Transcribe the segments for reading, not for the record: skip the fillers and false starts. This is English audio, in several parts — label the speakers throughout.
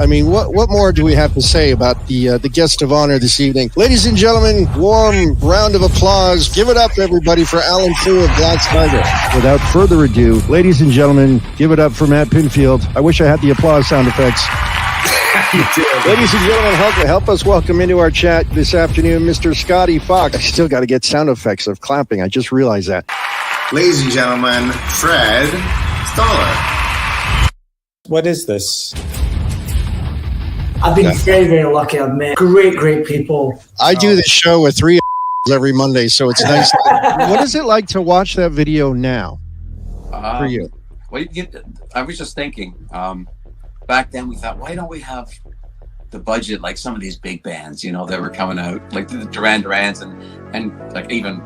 Speaker 1: mean, what more do we have to say about the guest of honor this evening? Ladies and gentlemen, warm round of applause. Give it up, everybody, for Alan Fu of Black Tiger. Without further ado, ladies and gentlemen, give it up for Matt Pinfield. I wish I had the applause sound effects. Ladies and gentlemen, help us welcome into our chat this afternoon, Mr. Scotty Fox. I still got to get sound effects of clapping. I just realized that.
Speaker 2: Ladies and gentlemen, Fred Stoller.
Speaker 3: What is this?
Speaker 4: I've been very, very lucky. I've met great people.
Speaker 1: I do this show with 3 every Monday, so it's nice. What is it like to watch that video now for you?
Speaker 5: Well, I was just thinking, back then we thought, why don't we have the budget like some of these big bands, you know, that were coming out, like the Duran Durans and like even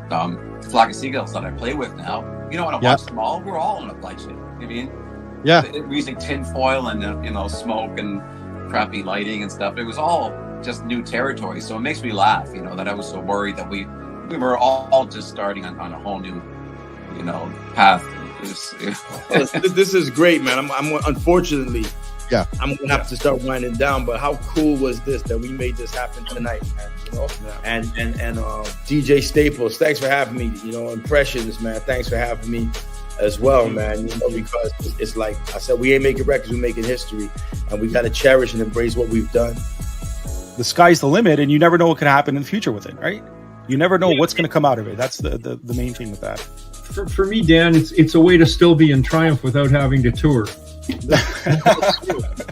Speaker 5: Flock of Seagulls that I play with now. You know, when I watch them all, we're all on a budget. I mean, we're using tin foil and smoke and crappy lighting and stuff. It was all just new territory. So it makes me laugh, you know, that I was so worried that we were all just starting on a whole new, you know, path.
Speaker 6: This is great, man. I'm unfortunately, I'm gonna have to start winding down. But how cool was this that we made this happen tonight, man? You know, and DJ Staples, thanks for having me. You know, Impressions, man, thanks for having me as well, man. You know, because it's like I said, we ain't making records, we're making history, and we got to cherish and embrace what we've done.
Speaker 3: The sky's the limit, and you never know what can happen in the future with it, right? You never know what's going to come out of it. That's the main thing with that.
Speaker 7: For me, Dan, it's a way to still be in Triumph without having to tour.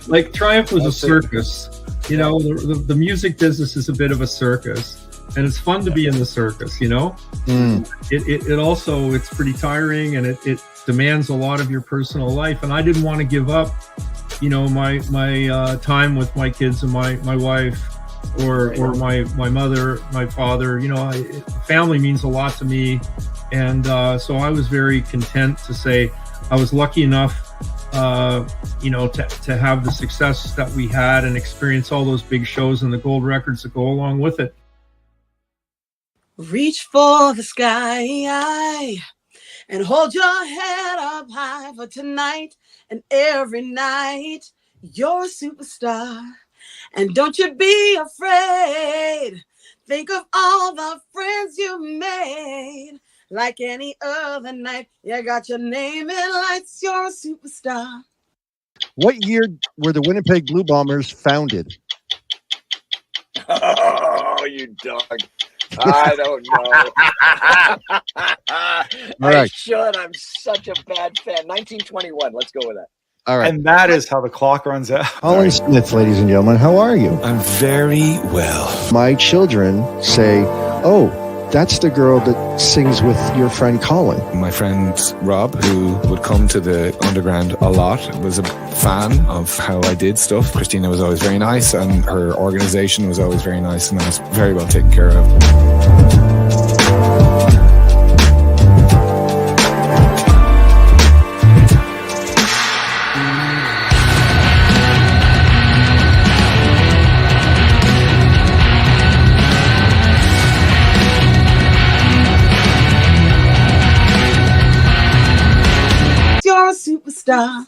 Speaker 7: Like Triumph was a circus. You know, the music business is a bit of a circus. And it's fun to be in the circus, you know. It also, it's pretty tiring, and it demands a lot of your personal life. And I didn't want to give up, you know, my time with my kids and my wife, or my mother, my father. You know, family means a lot to me, and so I was very content to say I was lucky enough, you know, to have the success that we had and experience all those big shows and the gold records that go along with it.
Speaker 8: Reach for the sky and hold your head up high, for tonight and every night you're a superstar. And don't you be afraid. Think of all the friends you made. Like any other night, you got your name in lights, you're a superstar.
Speaker 1: What year were the Winnipeg Blue Bombers founded?
Speaker 9: Oh, you dog. I don't know. I should. I'm such a bad fan. 1921. Let's go with that.
Speaker 1: All right.
Speaker 3: And that is how the clock runs out.
Speaker 1: Colin Smith, ladies and gentlemen, how are you?
Speaker 10: I'm very well.
Speaker 1: My children say, oh, that's the girl that sings with your friend Colin.
Speaker 10: My friend Rob, who would come to the Underground a lot, was a fan of how I did stuff. Christina was always very nice, and her organization was always very nice, and I was very well taken care of.
Speaker 8: Superstar.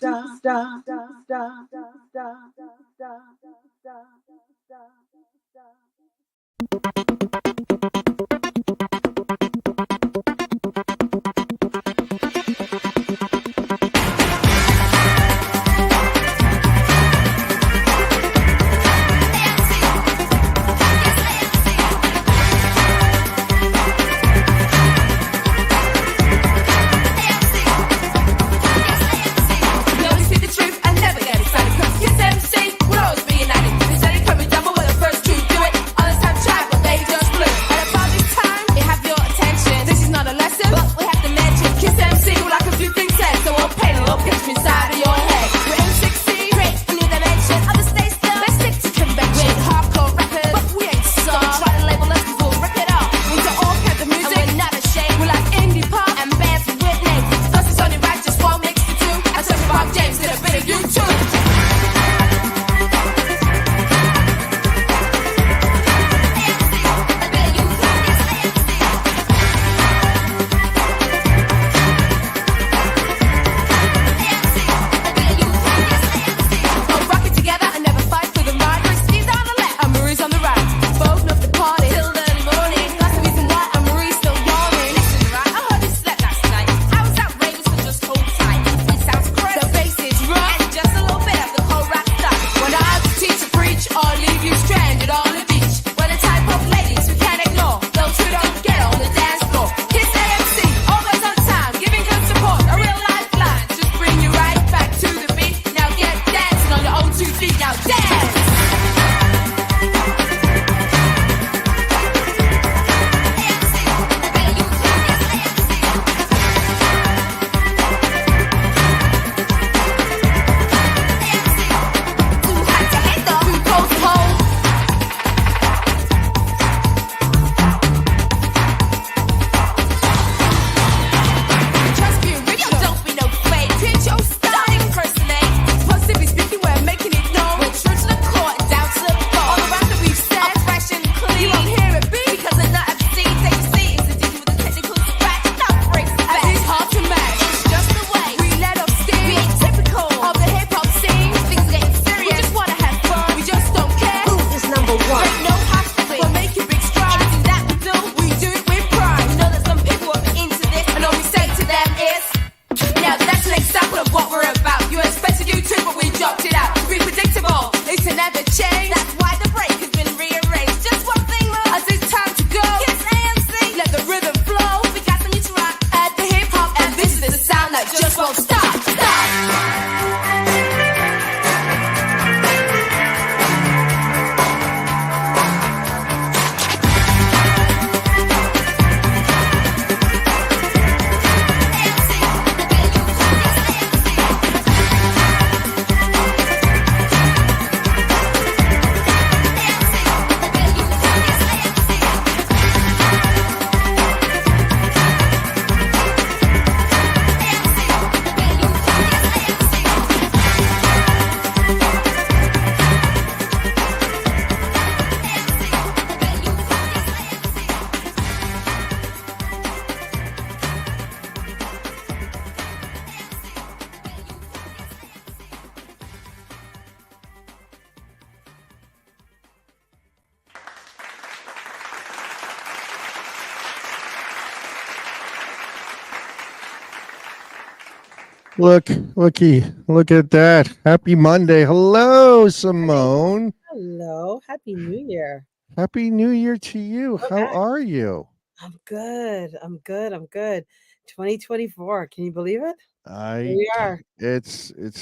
Speaker 1: Look at that. Happy Monday. Hello, Simone.
Speaker 8: Hello. Happy New Year.
Speaker 1: Happy New Year to you.
Speaker 8: We're
Speaker 1: How
Speaker 8: back.
Speaker 1: are you?
Speaker 8: I'm good. I'm good. I'm good. 2024. Can you believe it? Here
Speaker 1: I
Speaker 8: we are.
Speaker 1: it's it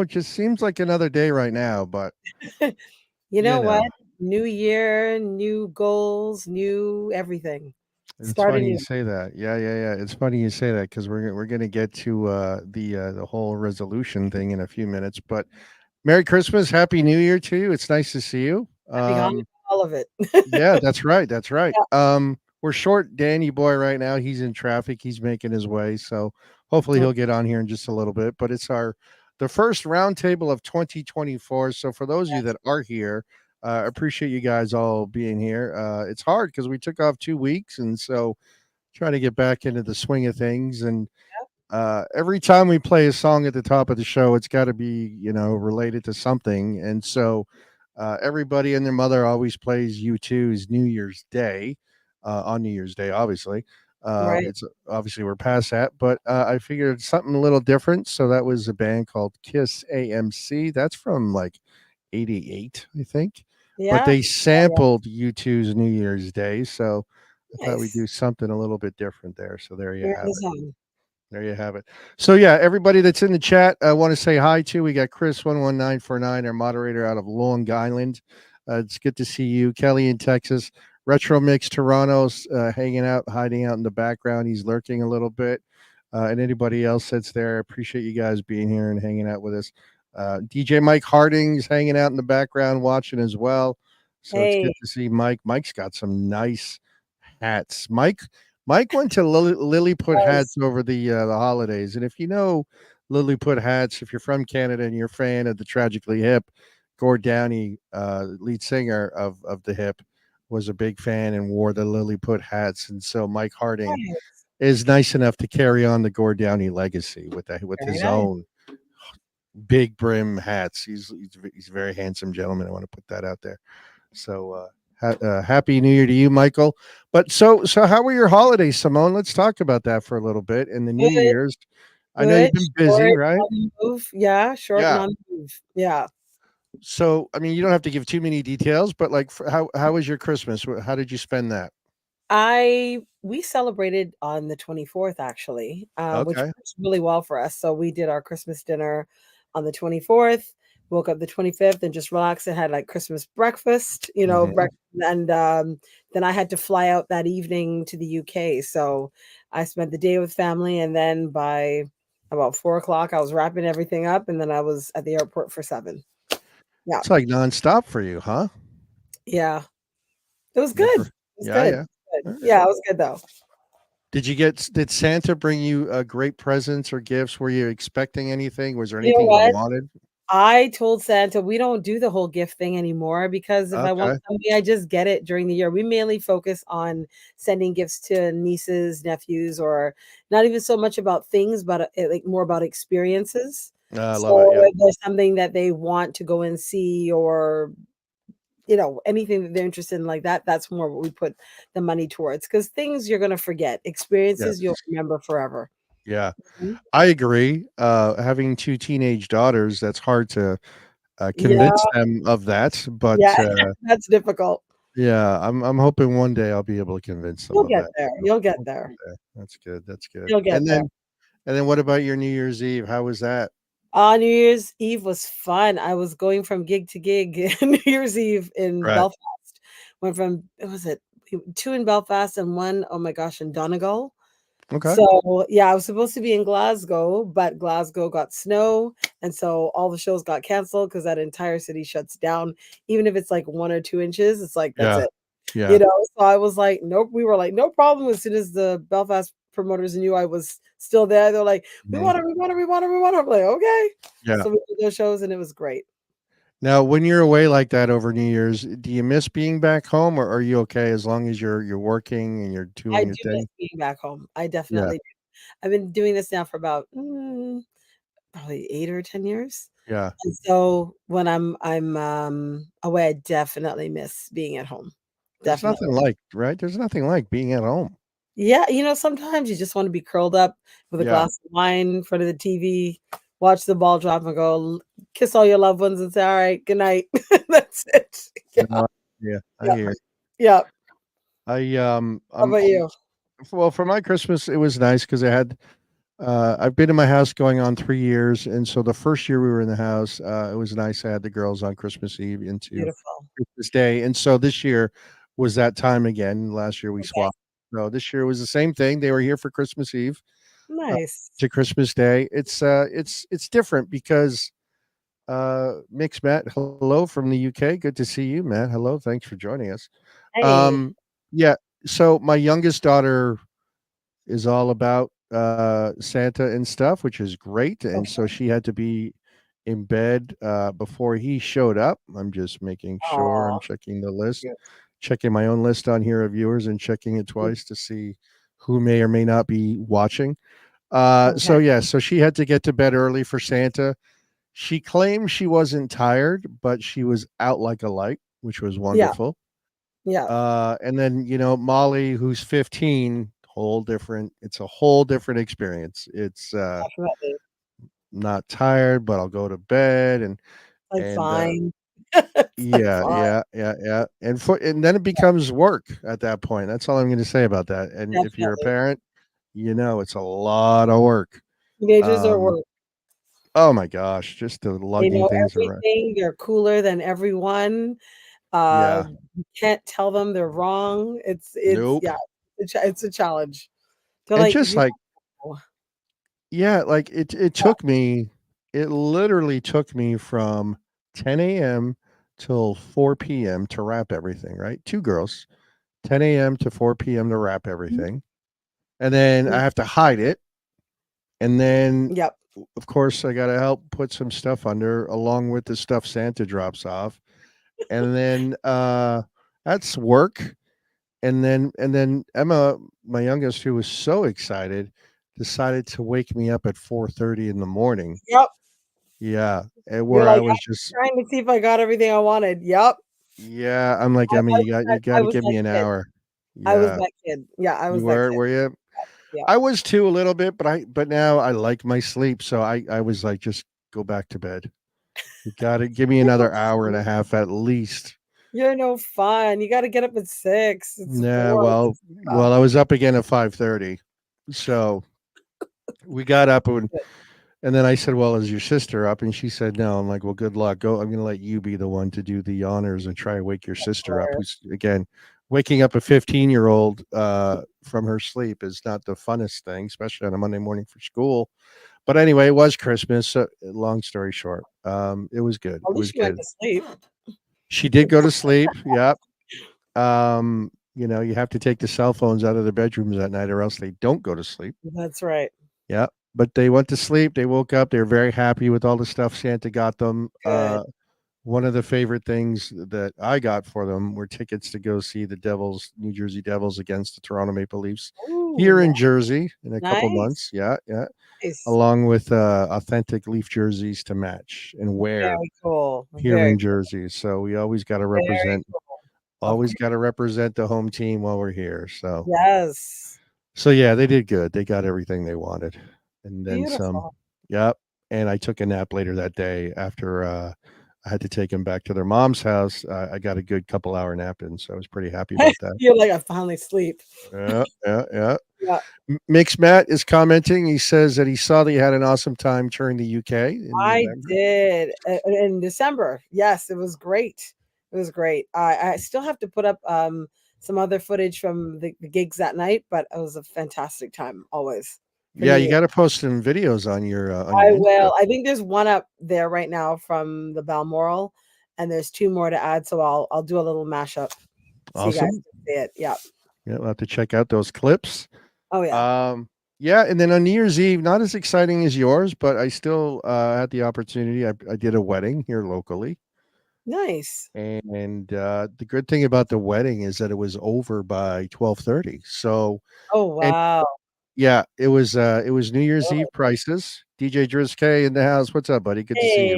Speaker 1: just seems like another day right now, but
Speaker 8: You
Speaker 1: you
Speaker 8: know what?
Speaker 1: know,
Speaker 8: New year, new goals, new everything.
Speaker 1: it's
Speaker 8: Start
Speaker 1: funny you
Speaker 8: anew.
Speaker 1: say that. Yeah. It's funny you say that because we're gonna get to the whole resolution thing in a few minutes. But Merry Christmas, Happy New Year to you. It's nice to see you.
Speaker 8: Happy Hanukkah, all of it.
Speaker 1: Yeah, that's right. That's right.
Speaker 8: Yeah.
Speaker 1: We're short Danny boy right now. He's in traffic. He's making his way. So hopefully
Speaker 8: Oh,
Speaker 1: he'll get on here in just a little bit. But it's the first roundtable of 2024. So for those of you that are here, appreciate you guys all being here. It's hard because we took off 2 weeks, and so trying to get back into the swing of things. And every time we play a song at the top of the show, it's got to be related to something. And so everybody and their mother always plays U2's New Year's Day on New Year's Day. Obviously,
Speaker 8: right.
Speaker 1: it's obviously we're past that, but I figured something a little different. So that was a band called Kiss AMC. That's from like '88, I think. But
Speaker 8: Yeah.
Speaker 1: they sampled U2's New Year's Day, so I thought we'd
Speaker 8: Nice.
Speaker 1: do something a little bit different there. So there you
Speaker 8: Here
Speaker 1: have
Speaker 8: is
Speaker 1: it.
Speaker 8: on.
Speaker 1: There you have it. So yeah, everybody that's in the chat, I want to say hi to. We got Chris 11949, our moderator out of Long Island. It's good to see you, Kelly in Texas. Retro Mix Toronto's hanging out, hiding out in the background. He's lurking a little bit. And anybody else that's there, appreciate you guys being here and hanging out with us. DJ Mike Harding's hanging out in the background, watching as well. So it's good
Speaker 8: Hey.
Speaker 1: to see Mike. Mike's got some nice hats. Mike went to Lilliput
Speaker 8: Yes.
Speaker 1: Hats over the holidays, and if you know Lilliput Hats, if you're from Canada and you're a fan of the Tragically Hip, Gord Downey, lead singer of the Hip, was a big fan and wore the Lilliput hats, and so Mike Harding
Speaker 8: Nice.
Speaker 1: is nice enough to carry on the Gord Downey legacy with
Speaker 8: Very
Speaker 1: his
Speaker 8: nice.
Speaker 1: own big brim hats. He's a very handsome gentleman. I want to put that out there. So happy New Year to you, Michael. But so how were your holidays, Simone? Let's talk about that for a little bit. And the New
Speaker 8: Good.
Speaker 1: Year's, I know
Speaker 8: Good.
Speaker 1: you've been busy,
Speaker 8: Short
Speaker 1: right?
Speaker 8: on the move. Yeah. Short and
Speaker 1: Yeah.
Speaker 8: on the move. Yeah.
Speaker 1: So I mean, you don't have to give too many details, but like, how was your Christmas? How did you spend that?
Speaker 8: We celebrated on the 24th actually, which
Speaker 1: Okay.
Speaker 8: works really well for us. So we did our Christmas dinner on the 24th, woke up the 25th and just relaxed and had like Christmas breakfast,
Speaker 1: Mhm.
Speaker 8: and then I had to fly out that evening to the UK. So I spent the day with family, and then by about 4 o'clock, I was wrapping everything up, and then I was at the airport for 7. Yeah.
Speaker 1: It's like nonstop for you, huh?
Speaker 8: Yeah. It was good.
Speaker 1: Never.
Speaker 8: It was
Speaker 1: Yeah,
Speaker 8: good.
Speaker 1: yeah. All
Speaker 8: Good.
Speaker 1: right.
Speaker 8: Yeah, it was good though.
Speaker 1: Did Santa bring you great presents or gifts? Were you expecting anything? Was there
Speaker 8: You know
Speaker 1: anything you
Speaker 8: what?
Speaker 1: wanted?
Speaker 8: I told Santa we don't do the whole gift thing anymore because if I want
Speaker 1: Okay.
Speaker 8: something, I just get it during the year. We mainly focus on sending gifts to nieces, nephews, or not even so much about things, but like more about experiences.
Speaker 1: I love it.
Speaker 8: So
Speaker 1: Yeah.
Speaker 8: if there's something that they want to go and see, or anything that they're interested in like that, that's more what we put the money towards. Because things you're gonna forget, experiences you'll
Speaker 1: Yes.
Speaker 8: remember forever.
Speaker 1: Yeah.
Speaker 8: Mhm.
Speaker 1: I agree. Having 2 teenage daughters, that's hard to,
Speaker 8: Yeah,
Speaker 1: convince them of that,
Speaker 8: yeah,
Speaker 1: but,
Speaker 8: that's difficult.
Speaker 1: yeah, I'm hoping one day I'll be able to convince them
Speaker 8: You'll
Speaker 1: of
Speaker 8: get
Speaker 1: that.
Speaker 8: there.
Speaker 1: So,
Speaker 8: You'll get
Speaker 1: we'll get
Speaker 8: there.
Speaker 1: there. That's good, that's good.
Speaker 8: You'll get there.
Speaker 1: And then what about your New Year's Eve? How was that?
Speaker 8: New Year's Eve was fun. I was going from gig to gig New Year's Eve in
Speaker 1: Right.
Speaker 8: Belfast. Went from what was it? 2 in Belfast and 1, oh my gosh, in Donegal.
Speaker 1: Okay.
Speaker 8: So, yeah, I was supposed to be in Glasgow, but Glasgow got snow, and so all the shows got canceled because that entire city shuts down. Even if it's like 1 or 2 inches, it's like, that's
Speaker 1: Yeah.
Speaker 8: it.
Speaker 1: Yeah.
Speaker 8: So I was like, "Nope." We were like, "No problem." As soon as the Belfast promoters knew I was still there, they're like, "We
Speaker 1: Mhm.
Speaker 8: want it, we want it, we want it, we want it." I'm like, "Okay."
Speaker 1: Yeah.
Speaker 8: So we did those shows, and it was great.
Speaker 1: Now, when you're away like that over New Year's, do you miss being back home, or are you okay as long as you're working and you're
Speaker 8: I
Speaker 1: doing your
Speaker 8: do miss
Speaker 1: thing?
Speaker 8: being back home. I
Speaker 1: Yeah.
Speaker 8: definitely do. I've been doing this now for about, probably 8 or 10 years.
Speaker 1: Yeah.
Speaker 8: And so when I'm away, I definitely miss being at home.
Speaker 1: There's
Speaker 8: Definitely.
Speaker 1: nothing like right? There's nothing like being at home.
Speaker 8: Yeah, sometimes you just want to be curled up with a
Speaker 1: Yeah.
Speaker 8: glass of wine in front of the TV, watch the ball drop, and go kiss all your loved ones and say, "All right, good night." That's it. Yeah,
Speaker 1: Yeah, I
Speaker 8: yeah,
Speaker 1: hear.
Speaker 8: yeah. How
Speaker 1: I'm
Speaker 8: about you?
Speaker 1: well for my Christmas. It was nice because I've been in my house going on 3 years, and so the first year we were in the house, it was nice. I had the girls on Christmas Eve into
Speaker 8: Beautiful.
Speaker 1: Christmas Day, and so this year was that time again. Last year we
Speaker 8: Okay.
Speaker 1: swapped. So this year was the same thing. They were here for Christmas Eve
Speaker 8: Nice.
Speaker 1: to Christmas Day. It's different because Mix Matt, hello from the UK. Good to see you, Matt. Hello, thanks for joining us.
Speaker 8: Hey.
Speaker 1: Um, yeah. So my youngest daughter is all about Santa and stuff, which is great. And
Speaker 8: Okay.
Speaker 1: so she had to be in bed before he showed up. I'm just making sure I'm
Speaker 8: Aw.
Speaker 1: checking the list,
Speaker 8: Cute.
Speaker 1: checking my own list on here of viewers and checking it twice to see who may or may not be watching.
Speaker 8: Okay.
Speaker 1: So yeah, so she had to get to bed early for Santa. She claimed she wasn't tired, but she was out like a light, which was
Speaker 8: Yeah.
Speaker 1: wonderful.
Speaker 8: Yeah.
Speaker 1: And then, Molly, who's 15, it's a whole different experience. It's
Speaker 8: Definitely.
Speaker 1: not tired, but I'll go to bed
Speaker 8: Like
Speaker 1: and
Speaker 8: fine. It's like
Speaker 1: yeah,
Speaker 8: fine.
Speaker 1: yeah, yeah, yeah. And then it becomes work at that point. That's all I'm going to say about that. And if you're a
Speaker 8: Definitely.
Speaker 1: parent, it's a lot of work.
Speaker 8: Teenagers are
Speaker 1: Um,
Speaker 8: work.
Speaker 1: oh my gosh, just the
Speaker 8: They
Speaker 1: lugging
Speaker 8: know
Speaker 1: things around.
Speaker 8: everything. They're cooler than everyone.
Speaker 1: Yeah.
Speaker 8: You can't tell them they're wrong. It's
Speaker 1: Nope.
Speaker 8: yeah, it's a challenge. They're
Speaker 1: And
Speaker 8: like,
Speaker 1: just
Speaker 8: "You
Speaker 1: like
Speaker 8: know."
Speaker 1: yeah, like it literally took me from 10 a.m. till 4 p.m. to wrap everything, right? Two girls, 10 a.m. to 4 p.m. to wrap
Speaker 8: Mhm.
Speaker 1: everything. And then I
Speaker 8: Mhm.
Speaker 1: have to hide it. And then,
Speaker 8: Yep.
Speaker 1: of course, I got to help put some stuff under along with the stuff Santa drops off. And then that's work. And then Emma, my youngest, who was so excited, decided to wake me up at 4:30 in the morning.
Speaker 8: Yep.
Speaker 1: Yeah, and
Speaker 8: You're
Speaker 1: where I
Speaker 8: like,
Speaker 1: was just
Speaker 8: "I'm trying to see if I got everything I wanted." Yep.
Speaker 1: yeah, I'm like,
Speaker 8: I
Speaker 1: "Emma,
Speaker 8: I was
Speaker 1: you
Speaker 8: that
Speaker 1: gotta give me an
Speaker 8: kid.
Speaker 1: hour."
Speaker 8: I was
Speaker 1: Yeah.
Speaker 8: that kid. Yeah, I
Speaker 1: You
Speaker 8: was that kid.
Speaker 1: were you?
Speaker 8: Yeah.
Speaker 1: I was too a little bit, but now I like my sleep, so I was like, "Just go back to bed. You gotta give me
Speaker 8: You're no
Speaker 1: another hour and a
Speaker 8: fun.
Speaker 1: half at least."
Speaker 8: You're no fun. You gotta get up at 6. It's
Speaker 1: Nah,
Speaker 8: 4.
Speaker 1: well
Speaker 8: Yeah.
Speaker 1: well, I was up again at 5:30. So, we got up and then I said, "Well, is your sister up?" And she said, "No." I'm like, "Well, good luck. Go. I'm gonna let you be the one to do the honors and try and wake your sister up."
Speaker 8: Or
Speaker 1: Who's again, waking up a 15-year-old from her sleep is not the funnest thing, especially on a Monday morning for school. But anyway, it was Christmas. So, long story short, it was good.
Speaker 8: at
Speaker 1: It
Speaker 8: least
Speaker 1: was
Speaker 8: you went
Speaker 1: good.
Speaker 8: to sleep.
Speaker 1: She did go to sleep. Yep. You have to take the cell phones out of the bedrooms at night, or else they don't go to sleep.
Speaker 8: That's right.
Speaker 1: Yeah, but they went to sleep. They woke up. They were very happy with all the stuff Santa got them.
Speaker 8: Good.
Speaker 1: One of the favorite things that I got for them were tickets to go see the Devils, New Jersey Devils, against the Toronto Maple Leafs here
Speaker 8: Ooh,
Speaker 1: in Jersey in a couple months.
Speaker 8: nice.
Speaker 1: Yeah, yeah,
Speaker 8: Nice.
Speaker 1: along with authentic Leaf jerseys to match and wear
Speaker 8: Very cool.
Speaker 1: here
Speaker 8: Very
Speaker 1: in
Speaker 8: cool.
Speaker 1: Jersey. So we always got to
Speaker 8: Very
Speaker 1: represent,
Speaker 8: cool. Of
Speaker 1: always
Speaker 8: course.
Speaker 1: got to represent the home team while we're here.
Speaker 8: Yes.
Speaker 1: So yeah, they did good. They got everything they wanted, and then some.
Speaker 8: Beautiful.
Speaker 1: Yep. And I took a nap later that day after I had to take them back to their mom's house. I got a good couple hour nap in, so I was pretty happy about that.
Speaker 8: You're like, "I finally sleep."
Speaker 1: Yeah, yeah, yeah.
Speaker 8: Yeah.
Speaker 1: Mix Matt is commenting. He says that he saw that you had an awesome time touring the UK in
Speaker 8: I
Speaker 1: November.
Speaker 8: did, in December. Yes, it was great. It was great. I still have to put up, some other footage from the gigs that night, but it was a fantastic time always for
Speaker 1: Yeah,
Speaker 8: New
Speaker 1: you
Speaker 8: Year.
Speaker 1: got to post some videos on
Speaker 8: I
Speaker 1: your Insta.
Speaker 8: will. I think there's one up there right now from the Balmoral, and there's 2 more to add, so I'll do a little mashup so you guys
Speaker 1: Awesome.
Speaker 8: can see it. Yeah.
Speaker 1: Yeah, we'll have to check out those clips.
Speaker 8: Oh, yeah.
Speaker 1: Yeah, and then on New Year's Eve, not as exciting as yours, but I still had the opportunity. I did a wedding here locally,
Speaker 8: Nice.
Speaker 1: and the good thing about the wedding is that it was over by 12:30. So,
Speaker 8: Oh,
Speaker 1: and
Speaker 8: wow.
Speaker 1: yeah, it was New Year's Eve prices. DJ Driskay in the house. What's up, buddy? Good to see you.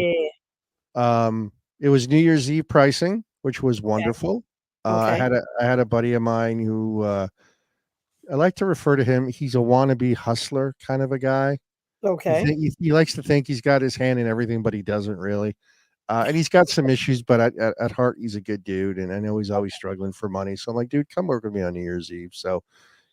Speaker 8: Hey.
Speaker 1: It was New Year's Eve pricing, which was
Speaker 8: Okay.
Speaker 1: wonderful.
Speaker 8: Okay.
Speaker 1: I had a buddy of mine who I like to refer to him. He's a wannabe hustler kind of a guy.
Speaker 8: Okay.
Speaker 1: He likes to think he's got his hand in everything, but he doesn't really. And he's got some issues, but at heart, he's a good dude. And I know he's always struggling for money. So I'm like, dude, come work with me on New Year's Eve. So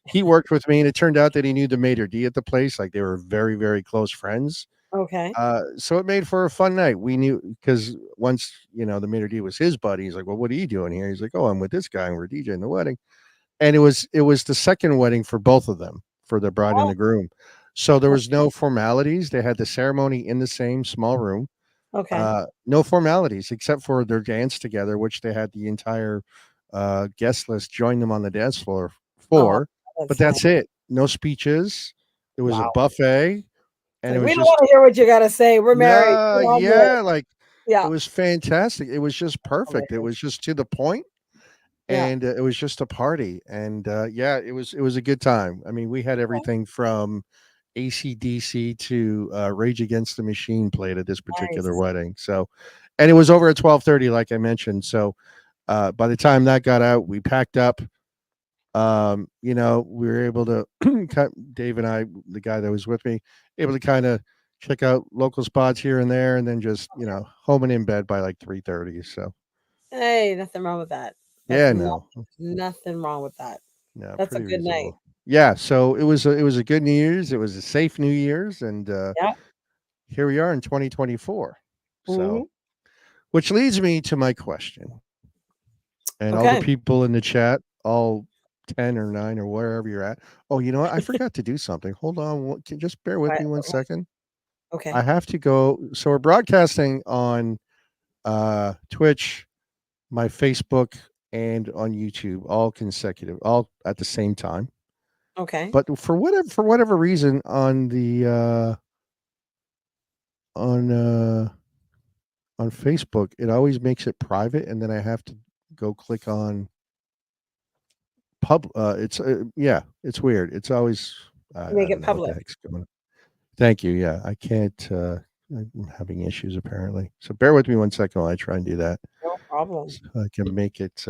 Speaker 1: he worked with me, and it turned out that he knew the maitre d' at the place. Like they were very, very close friends.
Speaker 8: Okay.
Speaker 1: So it made for a fun night. We knew because once the maitre d' was his buddy. He's like, well, what are you doing here? He's like, oh, I'm with this guy, and we're DJing the wedding. And it was the second wedding for both of them, for the bride and the groom. So there was no formalities. They had the ceremony in the same small room.
Speaker 8: Okay.
Speaker 1: No formalities except for their dance together, which they had the entire guest list join them on the dance floor for. But that's it. No speeches. It was a buffet, and it was
Speaker 8: we don't
Speaker 1: just
Speaker 8: want to hear what you got to say. We're married.
Speaker 1: yeah, like
Speaker 8: yeah,
Speaker 1: it was fantastic. It was just perfect. It was just to the point. And it was just a party, and it was a good time. I mean, we had everything from AC/DC to Rage Against the Machine played at this particular wedding. So, and it was over at 12:30, like I mentioned. So, by the time that got out, we packed up. We were able to Dave and I, the guy that was with me, able to kind of check out local spots here and there, and then just home and in bed by like 3:30. So,
Speaker 8: hey, nothing wrong with that. Nothing wrong with that.
Speaker 1: Yeah,
Speaker 8: that's a good night.
Speaker 1: Yeah, so it was a good New Year's. It was a safe New Year's, and here we are in 2024. So, which leads me to my question, and all the people in the chat, all 10 or 9 or wherever you're at. Oh, you know what? I forgot to do something. Hold on, just bear with me 1 second.
Speaker 8: Okay,
Speaker 1: I have to go. So we're broadcasting on Twitch, my Facebook, and on YouTube, all consecutive, all at the same time.
Speaker 8: Okay.
Speaker 1: But for whatever reason on the on Facebook, it always makes it private, and then I have to go click on it's it's weird. It's always
Speaker 8: make it public.
Speaker 1: Thank you. Yeah, I can't. I'm having issues apparently. So bear with me 1 second while I try and do that.
Speaker 8: No problem.
Speaker 1: So I can make it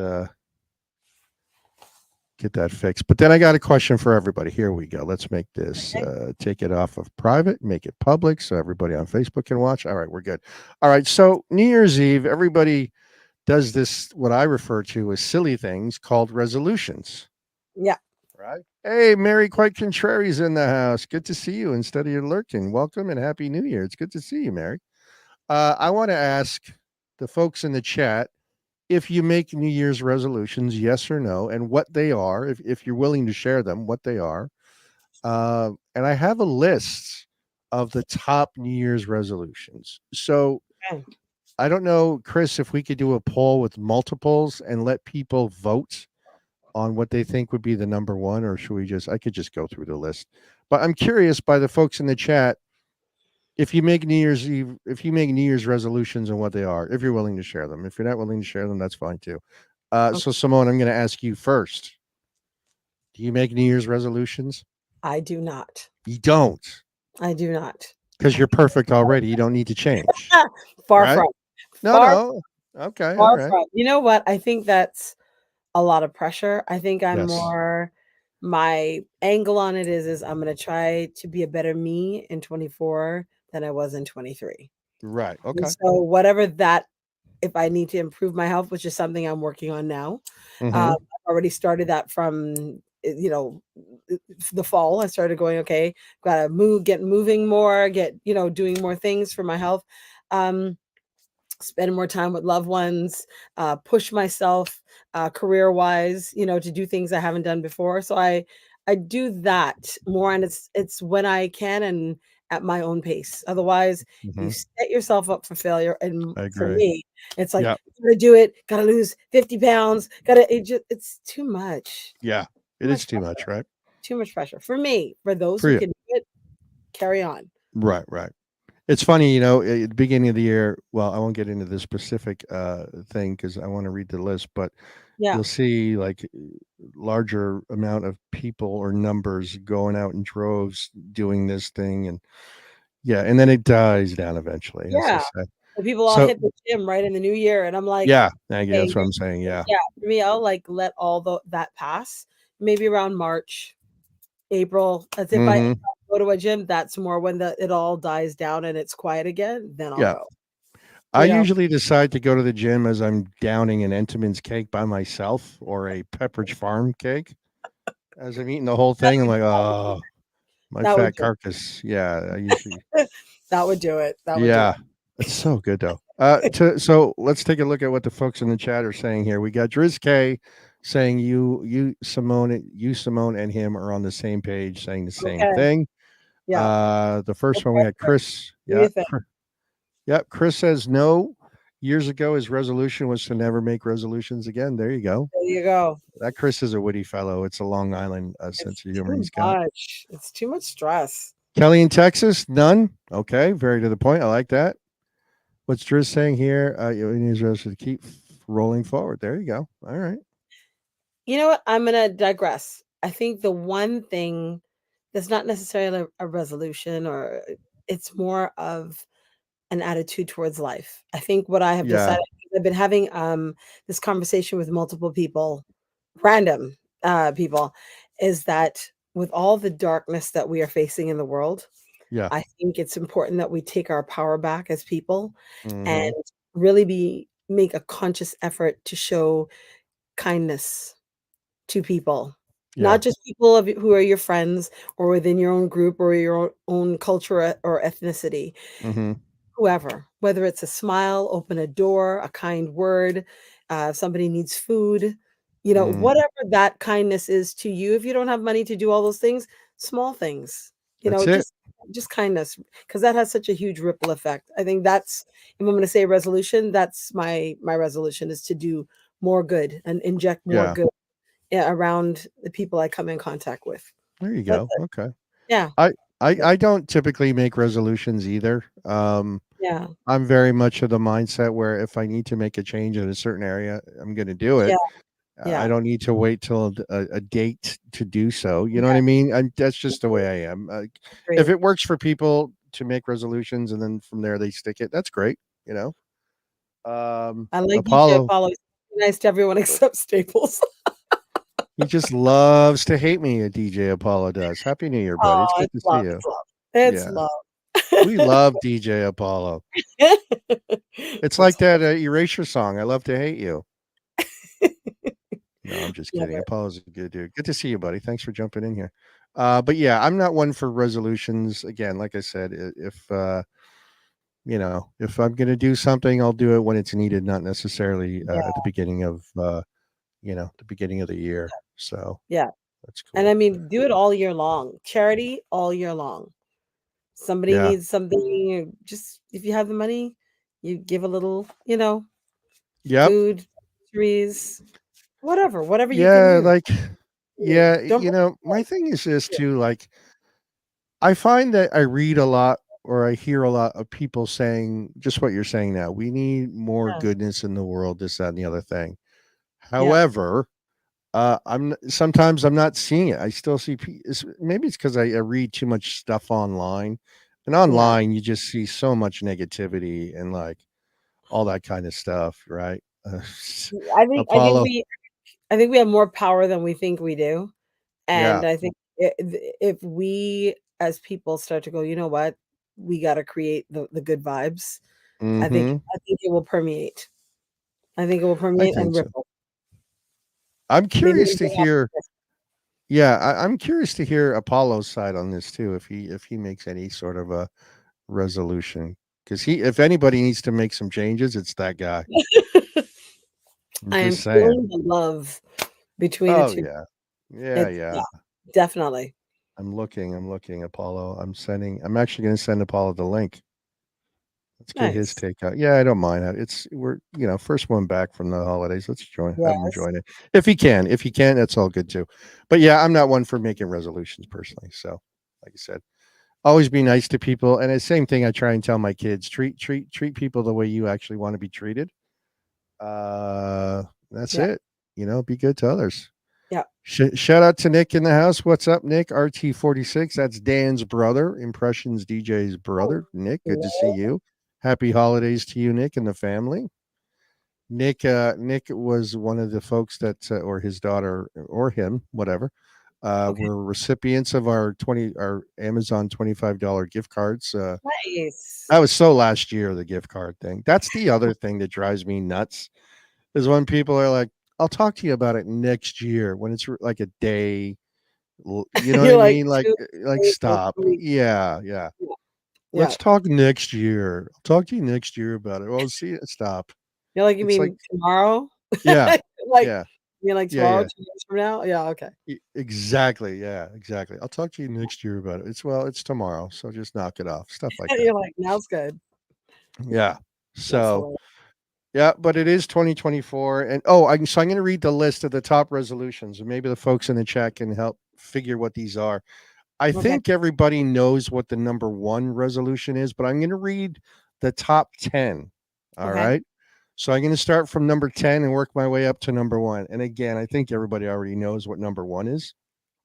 Speaker 1: get that fixed. But then I got a question for everybody. Here we go. Let's make this take it off of private, make it public so everybody on Facebook can watch. All right, we're good. All right. So New Year's Eve, everybody does this, what I refer to as silly things called resolutions.
Speaker 8: Yeah.
Speaker 1: Right. Hey, Mary Quite Contrary's in the house. Good to see you instead of your lurking. Welcome and Happy New Year. It's good to see you, Mary. I want to ask the folks in the chat if you make New Year's resolutions, yes or no, and what they are, if you're willing to share them, what they are. And I have a list of the top New Year's resolutions. So I don't know, Chris, if we could do a poll with multiples and let people vote on what they think would be the number one, or should we I could just go through the list. But I'm curious by the folks in the chat, if you make New Year's Eve, if you make New Year's resolutions and what they are, if you're willing to share them. If you're not willing to share them, that's fine too. So Simone, I'm going to ask you first. Do you make New Year's resolutions?
Speaker 8: I do not.
Speaker 1: You don't?
Speaker 8: I do not.
Speaker 1: Because you're perfect already. You don't need to change.
Speaker 8: Far from.
Speaker 1: No. Okay. All right.
Speaker 8: You know what? I think that's a lot of pressure. I think I'm more, my angle on it is I'm going to try to be a better me in 24 than I was in 23.
Speaker 1: Right. Okay.
Speaker 8: And so whatever that, if I need to improve my health, which is something I'm working on now, I've already started that from, the fall. I started going, okay, gotta get moving more, doing more things for my health. Spend more time with loved ones, push myself career wise, to do things I haven't done before. So I do that more, and it's when I can and at my own pace. Otherwise, you set yourself up for failure. And for me, it's like, gotta do it, gotta lose 50 pounds, it's too much.
Speaker 1: Yeah, it is too much, right?
Speaker 8: Too much pressure for me. For those who can do it, carry on.
Speaker 1: Right. It's funny, at the beginning of the year, well, I won't get into the specific thing because I want to read the list, but you'll see like larger amount of people or numbers going out in droves doing this thing. And and then it dies down eventually.
Speaker 8: Yeah. The people all hit the gym right in the new year. And I'm like,
Speaker 1: thank you. That's what I'm saying. Yeah.
Speaker 8: For me, I'll let all that pass maybe around March. April. As if I
Speaker 1: Mhm.
Speaker 8: go to a gym, that's more when it all dies down and it's quiet again, then I'll
Speaker 1: Yeah.
Speaker 8: go.
Speaker 1: I
Speaker 8: You know?
Speaker 1: usually decide to go to the gym as I'm downing an Entenmann's cake by myself or a Pepperidge Farm cake. As I'm eating the whole thing, I'm like, "Oh, my
Speaker 8: That would
Speaker 1: fat
Speaker 8: do it.
Speaker 1: carcass." Yeah, I usually
Speaker 8: That would do it. That would do
Speaker 1: Yeah.
Speaker 8: it.
Speaker 1: It's so good though. So let's take a look at what the folks in the chat are saying here. We got Driz K saying Simone and him are on the same page saying the same
Speaker 8: Okay.
Speaker 1: thing.
Speaker 8: Yeah.
Speaker 1: The first one we had Chris.
Speaker 8: Do you
Speaker 1: Yeah.
Speaker 8: think?
Speaker 1: Yep. Chris says no. Years ago, his resolution was to never make resolutions again. There you go.
Speaker 8: There you go.
Speaker 1: That Chris is a witty fellow. It's a Long Island sense
Speaker 8: It's
Speaker 1: of humor
Speaker 8: too
Speaker 1: he's got.
Speaker 8: much. It's too much stress.
Speaker 1: Kelly in Texas, none. Okay, very to the point. I like that. What's Driz saying here? You need to keep rolling forward. There you go. All right.
Speaker 8: You know what? I'm gonna digress. I think the one thing that's not necessarily a resolution, or it's more of an attitude towards life. I think what I have
Speaker 1: Yeah.
Speaker 8: decided, I've been having this conversation with multiple people, random people, is that with all the darkness that we are facing in the world,
Speaker 1: Yeah.
Speaker 8: I think it's important that we take our power back as people and
Speaker 1: Hmm.
Speaker 8: really make a conscious effort to show kindness to people,
Speaker 1: Yeah.
Speaker 8: not just people who are your friends or within your own group or your own culture or ethnicity,
Speaker 1: Hmm.
Speaker 8: whoever, whether it's a smile, open a door, a kind word, if somebody needs food,
Speaker 1: Mm.
Speaker 8: whatever that kindness is to you. If you don't have money to do all those things, small things,
Speaker 1: That's it.
Speaker 8: just kindness, because that has such a huge ripple effect. I think that's, if I'm going to say resolution, that's my resolution, is to do more good and inject more
Speaker 1: Yeah.
Speaker 8: good, yeah, around the people I come in contact with.
Speaker 1: There you
Speaker 8: That's
Speaker 1: go.
Speaker 8: it.
Speaker 1: Okay.
Speaker 8: Yeah.
Speaker 1: I, I
Speaker 8: Yeah.
Speaker 1: I don't typically make resolutions either.
Speaker 8: Yeah.
Speaker 1: I'm very much of the mindset where if I need to make a change in a certain area, I'm going to do
Speaker 8: Yeah.
Speaker 1: it. I
Speaker 8: Yeah.
Speaker 1: don't need to wait till a date to do so. You know what
Speaker 8: Yeah.
Speaker 1: I mean? That's just the way I am. If
Speaker 8: Great.
Speaker 1: it works for people to make resolutions and then from there they stick it, that's great. You know.
Speaker 8: I like DJ
Speaker 1: Apollo,
Speaker 8: Apollo. He's nice to everyone except Staples.
Speaker 1: he just loves to hate me. DJ Apollo does. Happy New Year, buddy. It's
Speaker 8: Oh,
Speaker 1: good
Speaker 8: it's
Speaker 1: to see
Speaker 8: love.
Speaker 1: you.
Speaker 8: It's love. It's
Speaker 1: Yeah,
Speaker 8: love.
Speaker 1: we love DJ Apollo. It's like
Speaker 8: That's
Speaker 1: that Erasure song. I love to hate you. No, I'm just
Speaker 8: love
Speaker 1: kidding.
Speaker 8: it.
Speaker 1: Apollo's a good dude. Good to see you, buddy. Thanks for jumping in here. But yeah, I'm not one for resolutions. Again, like I said, if if I'm going to do something, I'll do it when it's needed, not necessarily
Speaker 8: Yeah.
Speaker 1: at the beginning of the beginning of the year. So
Speaker 8: Yeah.
Speaker 1: that's
Speaker 8: And I
Speaker 1: cool.
Speaker 8: mean, do it all year long. Charity all year long. Somebody
Speaker 1: Yeah.
Speaker 8: needs something, just if you have the money, you give a little,
Speaker 1: Yep.
Speaker 8: food, trees, whatever you can
Speaker 1: Yeah.
Speaker 8: do.
Speaker 1: Like, yeah.
Speaker 8: Don't
Speaker 1: My thing is this too. Like, I find that I read a lot or I hear a lot of people saying just what you're saying now. We need more
Speaker 8: yeah,
Speaker 1: goodness in the world, this, that, and the other thing.
Speaker 8: yeah,
Speaker 1: However, sometimes I'm not seeing it. I still see maybe it's because I read too much stuff online, and
Speaker 8: yeah.
Speaker 1: online you just see so much negativity and like all that kind of stuff, right?
Speaker 8: I think I think
Speaker 1: Apollo,
Speaker 8: we I think we have more power than we think we do.
Speaker 1: yeah,
Speaker 8: And I think if we as people start to go, you know what, we got to create the good vibes. I think
Speaker 1: mm-hmm.
Speaker 8: I think it will permeate. I think it will
Speaker 1: I
Speaker 8: permeate and
Speaker 1: think so.
Speaker 8: ripple.
Speaker 1: I'm
Speaker 8: Maybe
Speaker 1: curious
Speaker 8: we
Speaker 1: to
Speaker 8: can have
Speaker 1: hear.
Speaker 8: this.
Speaker 1: Yeah, I'm curious to hear Apollo's side on this too. If he makes any sort of a resolution, because if anybody needs to make some changes, it's that guy. I'm
Speaker 8: I am
Speaker 1: just saying.
Speaker 8: feeling the love between the
Speaker 1: Oh
Speaker 8: two.
Speaker 1: yeah, yeah,
Speaker 8: It's
Speaker 1: yeah.
Speaker 8: yeah, definitely
Speaker 1: I'm looking, Apollo. I'm actually going to send Apollo the link. Let's get his
Speaker 8: nice.
Speaker 1: take out. Yeah, I don't mind. We're first one back from the holidays. Let's have him
Speaker 8: Yes.
Speaker 1: join it if he can. If he can, that's all good too. But yeah, I'm not one for making resolutions personally. So, like I said, always be nice to people. And the same thing I try and tell my kids: treat people the way you actually want to be treated. That's
Speaker 8: Yeah.
Speaker 1: it. Be good to others.
Speaker 8: Yeah.
Speaker 1: Shout out to Nick in the house. What's up, Nick? RT46. That's Dan's brother, Impressions DJ's brother. Nick, good to see you. Happy holidays to you, Nick, and the family. Nick was one of the folks that, or his daughter, or him, whatever, We're recipients of our Amazon $25 gift cards.
Speaker 8: Nice.
Speaker 1: That was so last year, the gift card thing. That's the other thing that drives me nuts is when people are like, I'll talk to you about it next year when it's like a day. You know what I
Speaker 8: You're like
Speaker 1: mean?
Speaker 8: 2
Speaker 1: Like
Speaker 8: days or
Speaker 1: stop.
Speaker 8: 2 weeks.
Speaker 1: Yeah.
Speaker 8: Yeah.
Speaker 1: Let's talk next year. I'll talk to you next year about it. Well, see, stop.
Speaker 8: You're like, you
Speaker 1: It's like,
Speaker 8: mean tomorrow?
Speaker 1: yeah,
Speaker 8: Like,
Speaker 1: yeah,
Speaker 8: you mean like tomorrow, 2 years from now? Yeah, okay.
Speaker 1: exactly. Yeah, exactly. I'll talk to you next year about it. It's tomorrow, so just knock it off. Stuff like that.
Speaker 8: You're like, now's good.
Speaker 1: Yeah.
Speaker 8: That's
Speaker 1: So
Speaker 8: hilarious.
Speaker 1: yeah, but it is 2024, and so I'm going to read the list of the top resolutions, and maybe the folks in the chat can help figure what these are. I
Speaker 8: Okay.
Speaker 1: think everybody knows what the number one resolution is, but I'm going to read the top 10. All
Speaker 8: Okay.
Speaker 1: right. So I'm going to start from number 10 and work my way up to number one. And again, I think everybody already knows what number one is.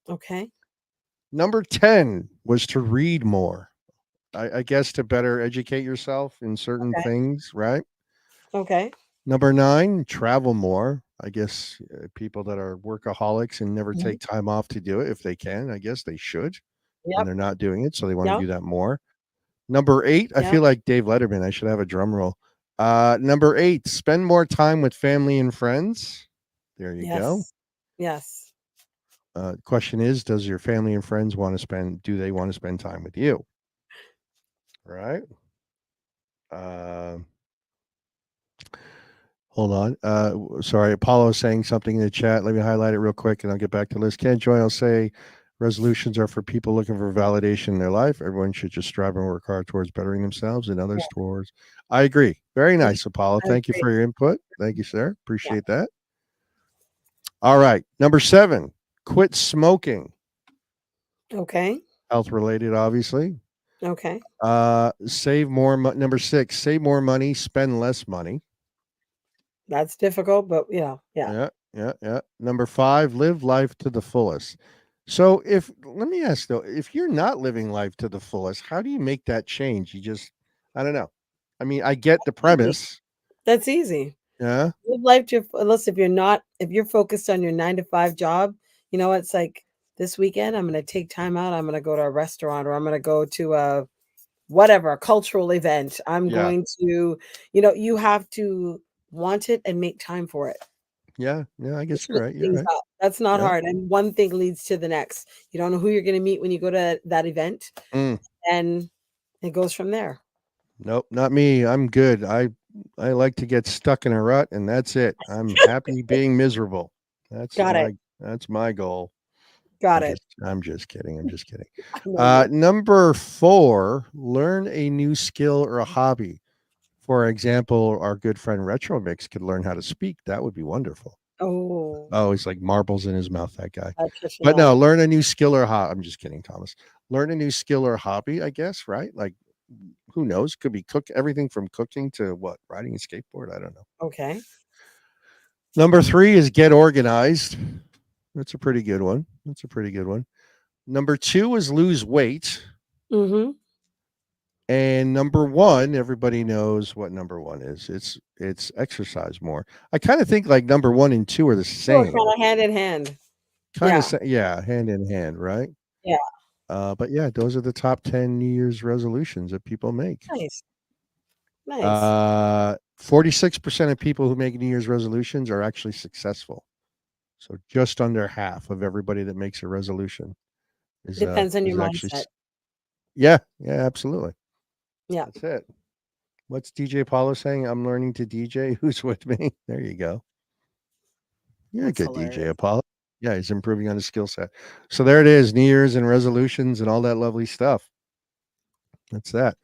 Speaker 8: Okay.
Speaker 1: Number 10 was to read more. I guess to better educate yourself in certain
Speaker 8: Okay.
Speaker 1: things, right?
Speaker 8: Okay.
Speaker 1: Number 9, travel more. I guess people that are workaholics and never take time off to do it, if they can, I guess they should. And
Speaker 8: Yep.
Speaker 1: they're not doing it, so they want to
Speaker 8: Yep.
Speaker 1: do that more. Number 8, I feel
Speaker 8: Yep.
Speaker 1: like Dave Letterman. I should have a drum roll. Number 8, spend more time with family and friends. There you go.
Speaker 8: Yes.
Speaker 1: Question is, does your family and friends do they want to spend time with you? Right? Hold on. Sorry, Apollo is saying something in the chat. Let me highlight it real quick and I'll get back to the list. Ken Joy will say resolutions are for people looking for validation in their life. Everyone should just strive and work hard towards bettering themselves and others towards. I agree. Very nice, Apollo.
Speaker 8: I
Speaker 1: Thank you
Speaker 8: agree.
Speaker 1: for your input. Thank you, sir. Appreciate that. All right. Number 7, quit smoking.
Speaker 8: Okay.
Speaker 1: Health related, obviously.
Speaker 8: Okay.
Speaker 1: Save more. Number 6, save more money, spend less money.
Speaker 8: That's difficult, but yeah.
Speaker 1: Yeah. Number 5, live life to the fullest. So let me ask though, if you're not living life to the fullest, how do you make that change? I don't know. I mean, I get the premise.
Speaker 8: That's easy.
Speaker 1: Yeah.
Speaker 8: Live life to your fullest. If you're focused on your 9 to 5 job, it's like this weekend, I'm going to take time out. I'm going to go to a restaurant or I'm going to go to a cultural event. I'm going to, you have to want it and make time for it.
Speaker 1: Yeah, I guess you're right. You're right.
Speaker 8: That's not hard. And one thing leads to the next. You don't know who you're going to meet when you go to that event. And it goes from there.
Speaker 1: Nope, not me. I'm good. I like to get stuck in a rut and that's it. I'm happy being miserable. That's my goal. I'm just kidding. Number 4, learn a new skill or a hobby. For example, our good friend Retro Mix could learn how to speak. That would be wonderful. Oh, he's like marbles in his mouth, that guy. But no, learn a new skill or hobby. I'm just kidding, Thomas. Learn a new skill or hobby, I guess, right? Like, who knows? Could be everything from cooking to riding a skateboard. I don't know.
Speaker 8: Okay.
Speaker 1: Number 3 is get organized. That's a pretty good one. Number 2 is lose weight. And number 1, everybody knows what number 1 is. It's exercise more. I kind of think like number 1 and 2 are the same.
Speaker 8: Kind of hand in hand.
Speaker 1: Hand in hand, right?
Speaker 8: Yeah.
Speaker 1: But yeah, those are the top 10 New Year's resolutions that people make.
Speaker 8: Nice.
Speaker 1: 46% of people who make New Year's resolutions are actually successful. So just under half of everybody that makes a resolution
Speaker 8: depends on your mindset.
Speaker 1: Yeah, absolutely.
Speaker 8: Yeah.
Speaker 1: That's it. What's DJ Paulo saying? I'm learning to DJ. Who's with me? There you go. You're a good DJ, Apollo. Yeah, he's improving on his skill set. So there it is, New Year's and resolutions and all that lovely stuff. That's that.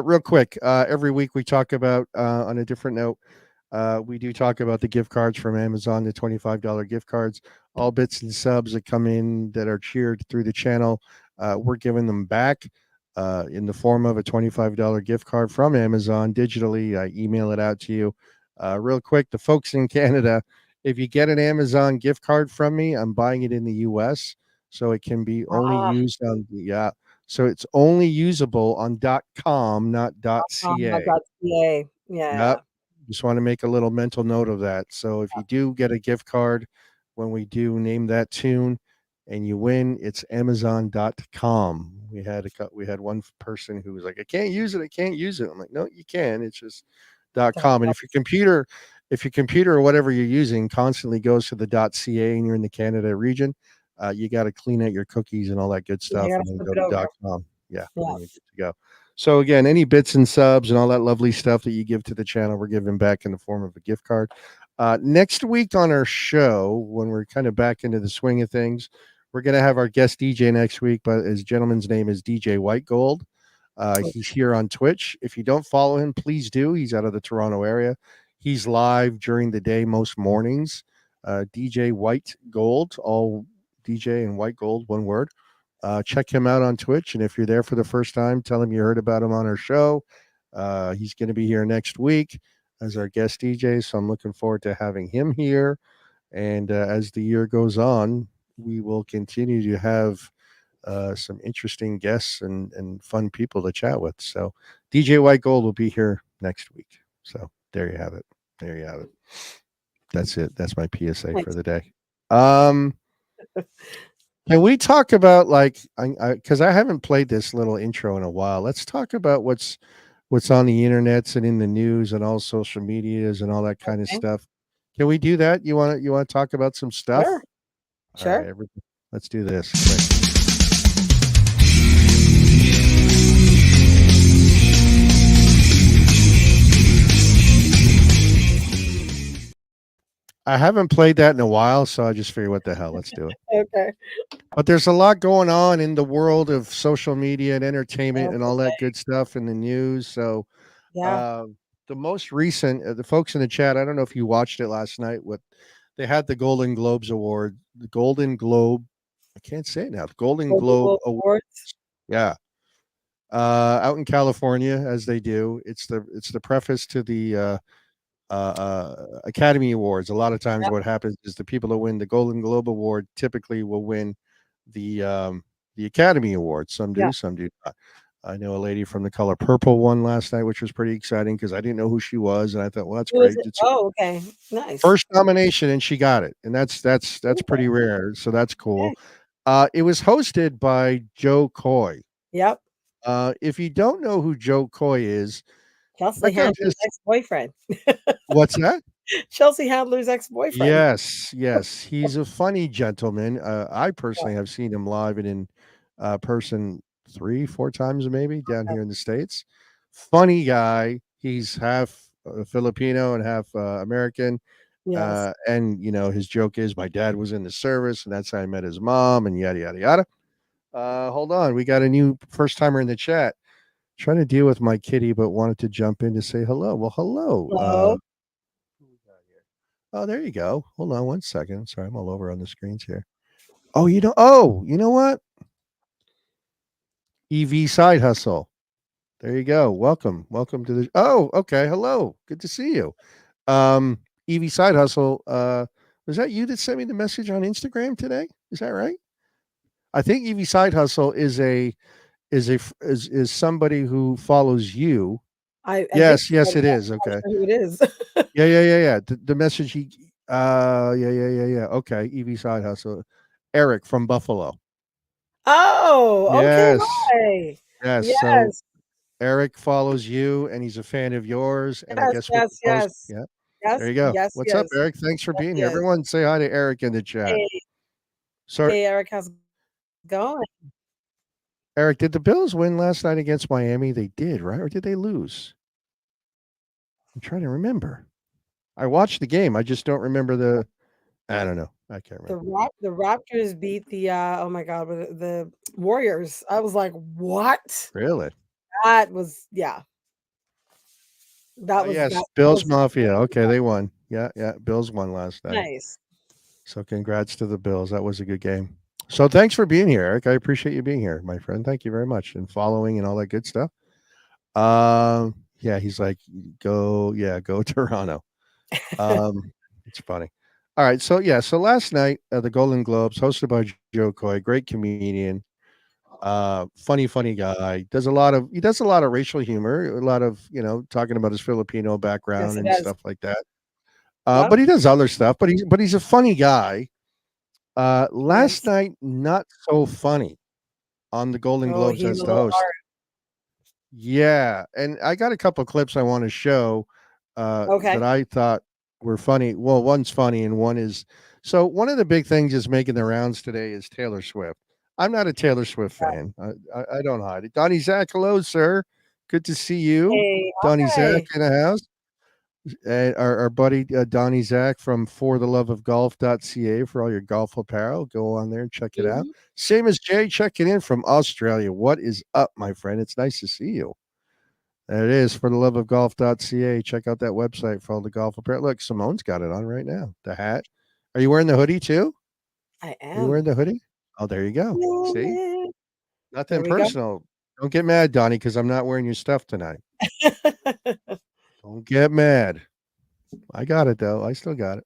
Speaker 1: Real quick, every week we talk about, on a different note, we do talk about the gift cards from Amazon, the $25 gift cards. All bits and subs that come in that are cheered through the channel, we're giving them back in the form of a $25 gift card from Amazon digitally. I email it out to you. Real quick, the folks in Canada, if you get an Amazon gift card from me, I'm buying it in the US, so it can be only used on so it's only usable on .com, not .ca.
Speaker 8: .ca.
Speaker 1: Yep. Just want to make a little mental note of that. So if you do get a gift card when we do name that tune and you win. It's Amazon.com. We had one person who was like, I can't use it. I can't use it. I'm like, no, you can. It's just .com. And if your computer or whatever you're using constantly goes to the .ca and you're in the Canada region, you got to clean out your cookies and all that good stuff,
Speaker 8: You
Speaker 1: and
Speaker 8: gotta
Speaker 1: then
Speaker 8: flip
Speaker 1: go
Speaker 8: it over.
Speaker 1: to .com. Yeah,
Speaker 8: Yeah.
Speaker 1: then you're good to go. So again, any bits and subs and all that lovely stuff that you give to the channel, we're giving back in the form of a gift card. Next week on our show, when we're kind of back into the swing of things, we're going to have our guest DJ next week, but his gentleman's name is DJ White Gold. He's here on Twitch. If you don't follow him, please do. He's out of the Toronto area. He's live during the day most mornings. DJ White Gold, all DJ and White Gold, one word. Check him out on Twitch. And if you're there for the first time, tell him you heard about him on our show. He's going to be here next week as our guest DJ. So I'm looking forward to having him here. And as the year goes on, we will continue to have some interesting guests and fun people to chat with. So DJ White Gold will be here next week. So there you have it. There you have it. That's it. That's my PSA for the day. Can we talk about because I haven't played this little intro in a while. Let's talk about what's on the internets and in the news and all social medias and all that kind of stuff. Can we do that? You want to talk about some stuff?
Speaker 8: Sure.
Speaker 1: All right, let's do this. I haven't played that in a while, so I just figured, what the hell, let's do it.
Speaker 8: Okay.
Speaker 1: But there's a lot going on in the world of social media and entertainment and all that good stuff in the news. So, the most recent, the folks in the chat, I don't know if you watched it last night. They had the Golden Globes Award, the Golden Globe. I can't say it now. The Golden Globe Awards. Yeah. Out in California, as they do. It's the preface to the Academy Awards. A lot of times what happens is the people that win the Golden Globe Award typically will win the Academy Award. Some do, some do not. I know a lady from The Color Purple won last night, which was pretty exciting because I didn't know who she was, and I thought, well, that's great.
Speaker 8: Okay, nice.
Speaker 1: First nomination, and she got it, and that's pretty rare. So that's cool. It was hosted by Joe Coy.
Speaker 8: Yep.
Speaker 1: If you don't know who Joe Coy is,
Speaker 8: Chelsea Handler's ex-boyfriend.
Speaker 1: What's that?
Speaker 8: Chelsea Handler's ex-boyfriend.
Speaker 1: Yes. He's a funny gentleman. I personally have seen him live and in person 3-4 times maybe down here in the States. Funny guy. He's half Filipino and half American.
Speaker 8: Yes.
Speaker 1: And his joke is, my dad was in the service and that's how I met his mom, and yada yada yada. Hold on, we got a new first timer in the chat. Trying to deal with my kitty, but wanted to jump in to say hello. Well, hello. Oh, there you go. Hold on one second. Sorry, I'm all over on the screens here. Oh, you know what? EV Side Hustle. There you go. Welcome to the. Oh, okay. Hello. Good to see you. EV Side Hustle. Was that you that sent me the message on Instagram today? Is that right? I think EV Side Hustle is somebody who follows you. Yes, it is. Okay.
Speaker 8: Who it is.
Speaker 1: Yeah. The message yeah. Okay. EV Side Hustle. Eric from Buffalo.
Speaker 8: Oh, okay.
Speaker 1: Yes. Yes. So Eric follows you and he's a fan of yours. And I guess
Speaker 8: yes.
Speaker 1: Yeah. There you go. What's up, Eric? Thanks for being here. Everyone say hi to Eric in the chat.
Speaker 8: Hey, Eric, how's it going?
Speaker 1: Eric, did the Bills win last night against Miami? They did, right? Or did they lose? I'm trying to remember. I watched the game. I just don't remember I don't know. I can't remember.
Speaker 8: The Raptors beat the oh my god, the Warriors. I was like, what?
Speaker 1: Really?
Speaker 8: That was That was
Speaker 1: yes. Bills Mafia. Okay, they won. Yeah. Bills won last night.
Speaker 8: Nice.
Speaker 1: So congrats to the Bills. That was a good game. So thanks for being here, Eric. I appreciate you being here, my friend. Thank you very much. And following and all that good stuff. He's like, go Toronto. It's funny. All right. So last night, the Golden Globes, hosted by Joe Coy, great comedian, funny guy. Does a lot of racial humor, a lot of, talking about his Filipino background and stuff like that. But he does other stuff, but he's a funny guy. Last night, not so funny on the Golden
Speaker 8: Oh,
Speaker 1: Globes
Speaker 8: he's
Speaker 1: as
Speaker 8: a
Speaker 1: the
Speaker 8: little
Speaker 1: host.
Speaker 8: hard.
Speaker 1: Yeah, and I got a couple clips I want to show
Speaker 8: Okay.
Speaker 1: that I thought were funny. Well, one's funny and one is so one of the big things is making the rounds today is Taylor Swift. I'm not a Taylor Swift fan. I don't hide it. Donnie Zach, hello, sir. Good to see you.
Speaker 8: Hey,
Speaker 1: Donnie Zach
Speaker 8: hi.
Speaker 1: in the house. Our buddy Donnie Zach from fortheloveofgolf.ca for all your golf apparel. Go on there and check it out. Same as Jay checking in from Australia. What is up, my friend? It's nice to see you. There it is, fortheloveofgolf.ca. Check out that website for all the golf apparel. Look, Simone's got it on right now. The hat. Are you wearing the hoodie too?
Speaker 8: I
Speaker 1: Are you wearing
Speaker 8: am.
Speaker 1: the hoodie? Oh, there you go. See?
Speaker 8: There
Speaker 1: Nothing
Speaker 8: we go.
Speaker 1: personal. Don't get mad, Donnie, because I'm not wearing your stuff tonight. Don't get mad. I got it though. I still got it.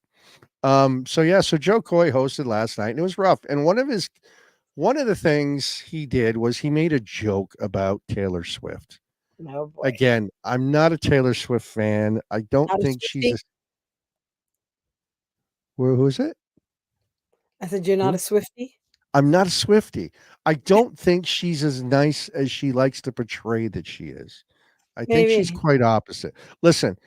Speaker 1: So Joe Coy hosted last night and it was rough. And one of the things he did was he made a joke about Taylor Swift.
Speaker 8: Oh boy.
Speaker 1: Again, I'm not a Taylor Swift fan. I don't
Speaker 8: Not a
Speaker 1: think she's
Speaker 8: Swiftie?
Speaker 1: who is it?
Speaker 8: I said you're not
Speaker 1: Who?
Speaker 8: a Swiftie?
Speaker 1: I'm not a Swiftie. I don't think she's as nice as she likes to portray that she is. I think she's
Speaker 8: Maybe.
Speaker 1: quite opposite. Listen,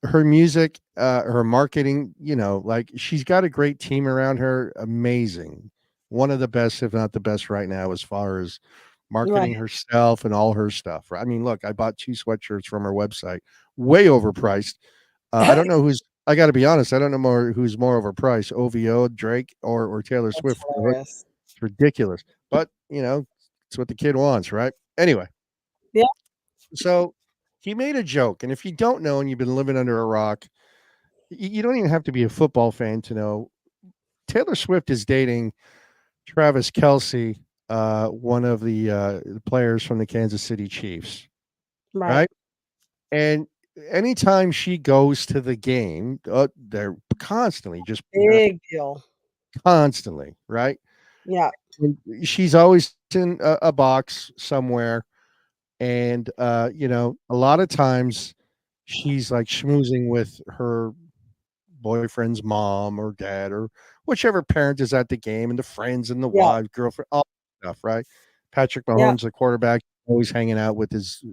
Speaker 1: her music, her marketing, like she's got a great team around her. Amazing. One of the best, if not the best right now, as far as marketing
Speaker 8: Right.
Speaker 1: herself and all her stuff. I mean, look, I bought 2 sweatshirts from her website, way overpriced. I don't know I got to be honest, I don't know who's more overpriced, OVO, Drake, or Taylor
Speaker 8: That's
Speaker 1: Swift.
Speaker 8: hilarious.
Speaker 1: It's ridiculous, but it's what the kid wants, right? Anyway,
Speaker 8: Yeah.
Speaker 1: so he made a joke, and if you don't know and you've been living under a rock, you don't even have to be a football fan to know Taylor Swift is dating Travis Kelce, one of the players from the Kansas City Chiefs,
Speaker 8: Right.
Speaker 1: right? And anytime she goes to the game, they're constantly just
Speaker 8: Big deal.
Speaker 1: constantly, right?
Speaker 8: Yeah.
Speaker 1: And she's always in a box somewhere, and a lot of times she's like schmoozing with her boyfriend's mom or dad or whichever parent is at the game, and the friends and the
Speaker 8: Yeah.
Speaker 1: wife, girlfriend, all that stuff, right? Patrick
Speaker 8: Yeah.
Speaker 1: Mahomes, the quarterback, always hanging out with his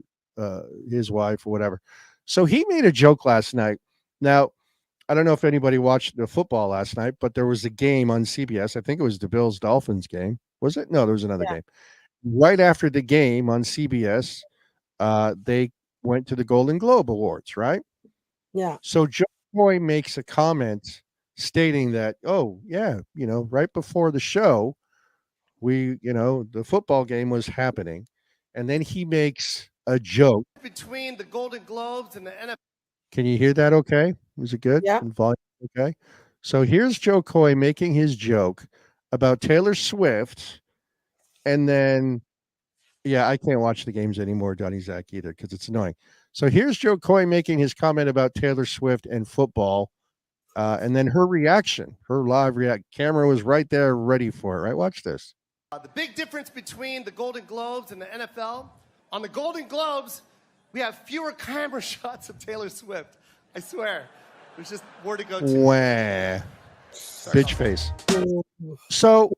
Speaker 1: wife or whatever. So he made a joke last night. Now, I don't know if anybody watched the football last night, but there was a game on CBS. I think it was the Bills Dolphins game. Was it? No, there was another
Speaker 8: Yeah.
Speaker 1: game. Right after the game on CBS, they went to the Golden Globe Awards, right?
Speaker 8: Yeah.
Speaker 1: So Joe Coy makes a comment stating that, oh, yeah, right before the show, the football game was happening. And then he makes a joke.
Speaker 11: Between the Golden Globes and the NFL.
Speaker 1: Can you hear that okay? Was it good?
Speaker 8: Yeah.
Speaker 1: And volume okay? So here's Joe Coy making his joke about Taylor Swift. And then, yeah, I can't watch the games anymore, Donnie Zach, either, because it's annoying. So here's Joe Coy making his comment about Taylor Swift and football. And then her reaction, her live react. Camera was right there ready for it, right? Watch this.
Speaker 11: The big difference between the Golden Globes and the NFL, on the Golden Globes, we have fewer camera shots of Taylor Swift. I swear. There's just more to go to.
Speaker 1: Wah. Bitch face. So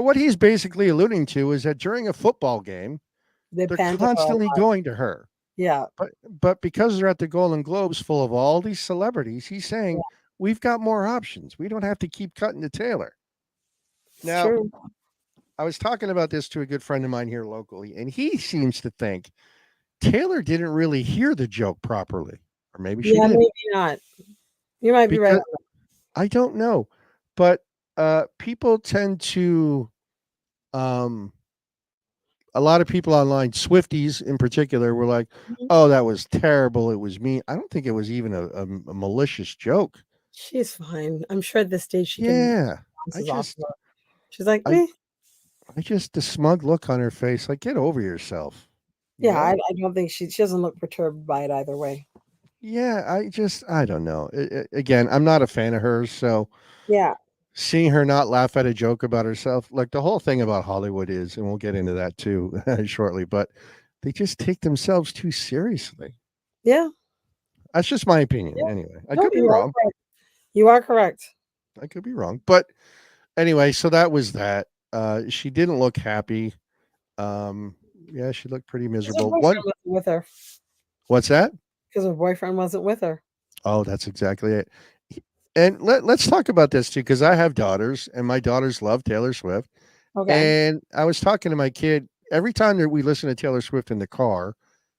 Speaker 1: what he's basically alluding to is that during a football game, they're constantly going to her.
Speaker 8: Yeah.
Speaker 1: But because they're at the Golden Globes full of all these celebrities, he's saying we've got more options. We don't have to keep cutting to Taylor. Now,
Speaker 8: true.
Speaker 1: I was talking about this to a good friend of mine here locally, and he seems to think Taylor didn't really hear the joke properly. Or maybe she did.
Speaker 8: Maybe not. You might be right.
Speaker 1: I don't know. But people tend to a lot of people online, Swifties in particular, were like, oh, that was terrible. It was mean. I don't think it was even a malicious joke.
Speaker 8: She's fine. I'm sure at this stage she
Speaker 1: can.
Speaker 8: She's like, me.
Speaker 1: I just, the smug look on her face, like, get over yourself.
Speaker 8: Yeah, I don't think she doesn't look perturbed by it either way.
Speaker 1: Yeah, I don't know. Again, I'm not a fan of hers. So,
Speaker 8: yeah.
Speaker 1: Seeing her not laugh at a joke about herself, like the whole thing about Hollywood is, and we'll get into that too shortly, but they just take themselves too seriously.
Speaker 8: Yeah.
Speaker 1: That's just my opinion. Anyway, I could be wrong.
Speaker 8: You are correct.
Speaker 1: I could be wrong, but anyway, so that was that. She didn't look happy. Um, yeah, she looked pretty
Speaker 8: Because her
Speaker 1: miserable.
Speaker 8: boyfriend wasn't with her.
Speaker 1: What's that?
Speaker 8: Because her boyfriend wasn't with her.
Speaker 1: Oh, that's exactly it. And let's talk about this too, because I have daughters, and my daughters love Taylor Swift.
Speaker 8: Okay.
Speaker 1: And I was talking to my kid every time that we listen to Taylor Swift in the car.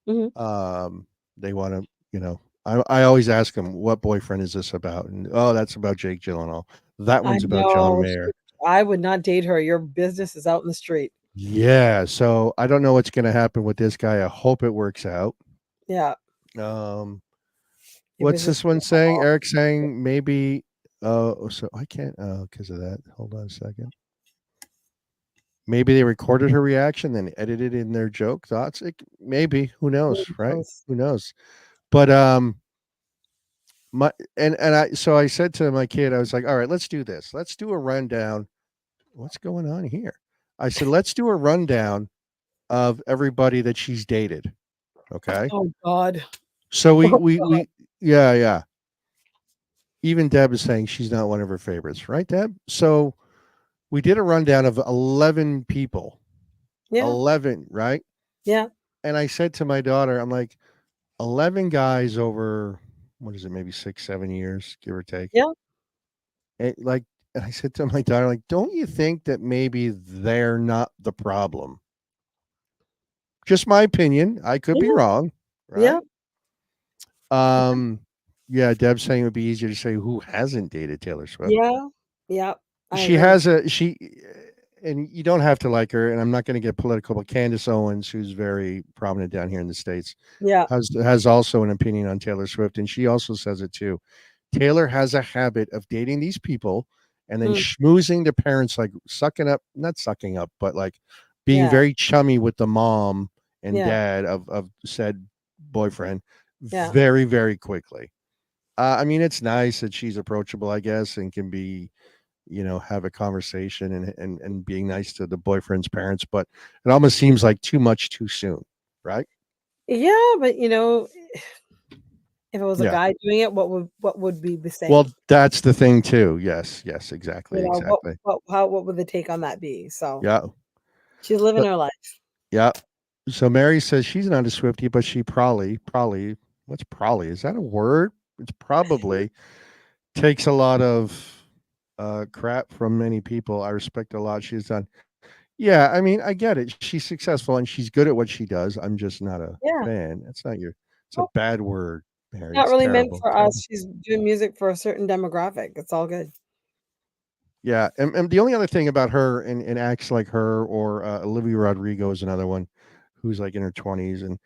Speaker 8: Mm-hmm.
Speaker 1: They want to, I always ask them, what boyfriend is this about? And oh, that's about Jake Gyllenhaal. That
Speaker 8: I
Speaker 1: one's about John
Speaker 8: know.
Speaker 1: Mayer.
Speaker 8: I would not date her. Your business is out in the street.
Speaker 1: Yeah. So I don't know what's going to happen with this guy. I hope it works out.
Speaker 8: Yeah.
Speaker 1: What's this one saying? Eric saying maybe. So I can't. Because of that. Hold on a second. Maybe they recorded her reaction, then edited in their joke thoughts. Maybe. Who knows? Right? Who knows? But I said to my kid, I was like, all right, let's do this. Let's do a rundown. What's going on here? I said, let's do a rundown of everybody that she's dated. Okay.
Speaker 8: Oh God.
Speaker 1: So we yeah. Even Deb is saying she's not one of her favorites, right, Deb? So we did a rundown of 11 people.
Speaker 8: Yeah.
Speaker 1: 11, right?
Speaker 8: Yeah.
Speaker 1: And I said to my daughter, I'm like, 11 guys over, what is it, maybe 6-7 years, give or take.
Speaker 8: Yeah.
Speaker 1: And I said to my daughter, like, don't you think that maybe they're not the problem? Just my opinion. I could be wrong. Right?
Speaker 8: Yeah.
Speaker 1: Yeah, Deb's saying it would be easier to say who hasn't dated Taylor Swift.
Speaker 8: Yeah. Yeah.
Speaker 1: And you don't have to like her, and I'm not going to get political, but Candace Owens, who's very prominent down here in the States, has also an opinion on Taylor Swift, and she also says it too. Taylor has a habit of dating these people and then schmoozing the parents, like not sucking up, but like being very chummy with the mom and dad of said boyfriend very, very quickly. I mean, it's nice that she's approachable, I guess, and can be, have a conversation and being nice to the boyfriend's parents, but it almost seems like too much too soon, right?
Speaker 8: Yeah, but if it was a guy doing it, what would be the same?
Speaker 1: Well, that's the thing too. Yes, exactly.
Speaker 8: What would the take on that be? So
Speaker 1: yeah,
Speaker 8: she's living her life.
Speaker 1: Yeah. So Mary says she's not a Swiftie, but she probably what's probably, is that a word? It's probably takes a lot of crap from many people. I respect a lot she's done. Yeah, I mean, I get it. She's successful and she's good at what she does. I'm just not a fan. It's a bad word, Mary.
Speaker 8: Not
Speaker 1: It's
Speaker 8: really
Speaker 1: terrible,
Speaker 8: meant for
Speaker 1: terrible.
Speaker 8: us. She's doing music for a certain demographic. It's all good.
Speaker 1: Yeah, and the only other thing about her and acts like her, or Olivia Rodrigo is another one who's like in her 20s, and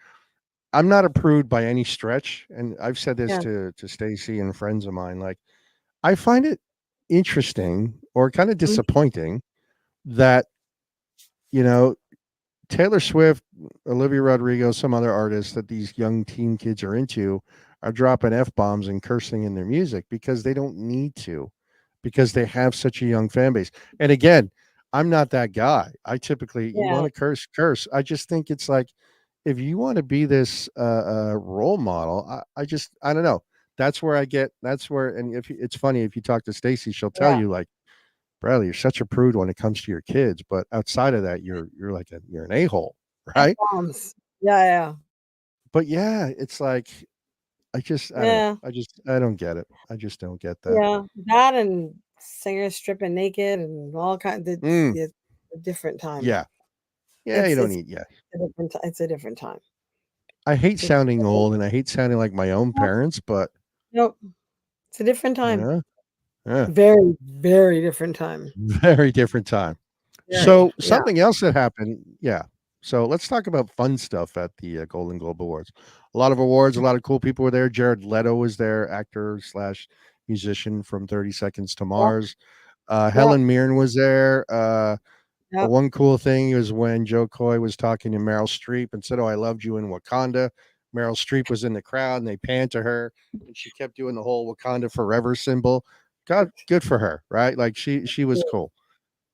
Speaker 1: I'm not a prude by any stretch, and I've said this to Stacy and friends of mine. Like, I find it interesting or kind of disappointing that Taylor Swift, Olivia Rodrigo, some other artists that these young teen kids are into are dropping F-bombs and cursing in their music because they don't need to, because they have such a young fan base. And again, I'm not that guy. I typically, you want to curse. I just think it's like, if you want to be this role model, I don't know. That's where and it's funny, if you talk to Stacy, she'll tell you, like, Bradley, you're such a prude when it comes to your kids, but outside of that, you're like you're an a-hole, right?
Speaker 8: Yeah.
Speaker 1: But yeah, it's like, I don't get it. I just don't get that.
Speaker 8: Yeah, that and singers stripping naked and all kinds. It's a different time.
Speaker 1: Yeah, you don't need. Yeah,
Speaker 8: it's a different time.
Speaker 1: I hate sounding old and I hate sounding like my own parents, but
Speaker 8: nope, it's a different time.
Speaker 1: Yeah.
Speaker 8: Very, very different time.
Speaker 1: Very different time. So something else that happened. Yeah. So let's talk about fun stuff at the Golden Globe Awards. A lot of awards, a lot of cool people were there. Jared Leto was there, actor / musician from 30 Seconds to Mars. Helen Mirren was there. One cool thing was when Joe Coy was talking to Meryl Streep and said, "Oh, I loved you in Wakanda." Meryl Streep was in the crowd and they panned to her and she kept doing the whole Wakanda forever symbol. God, good for her, right? Like she was cool.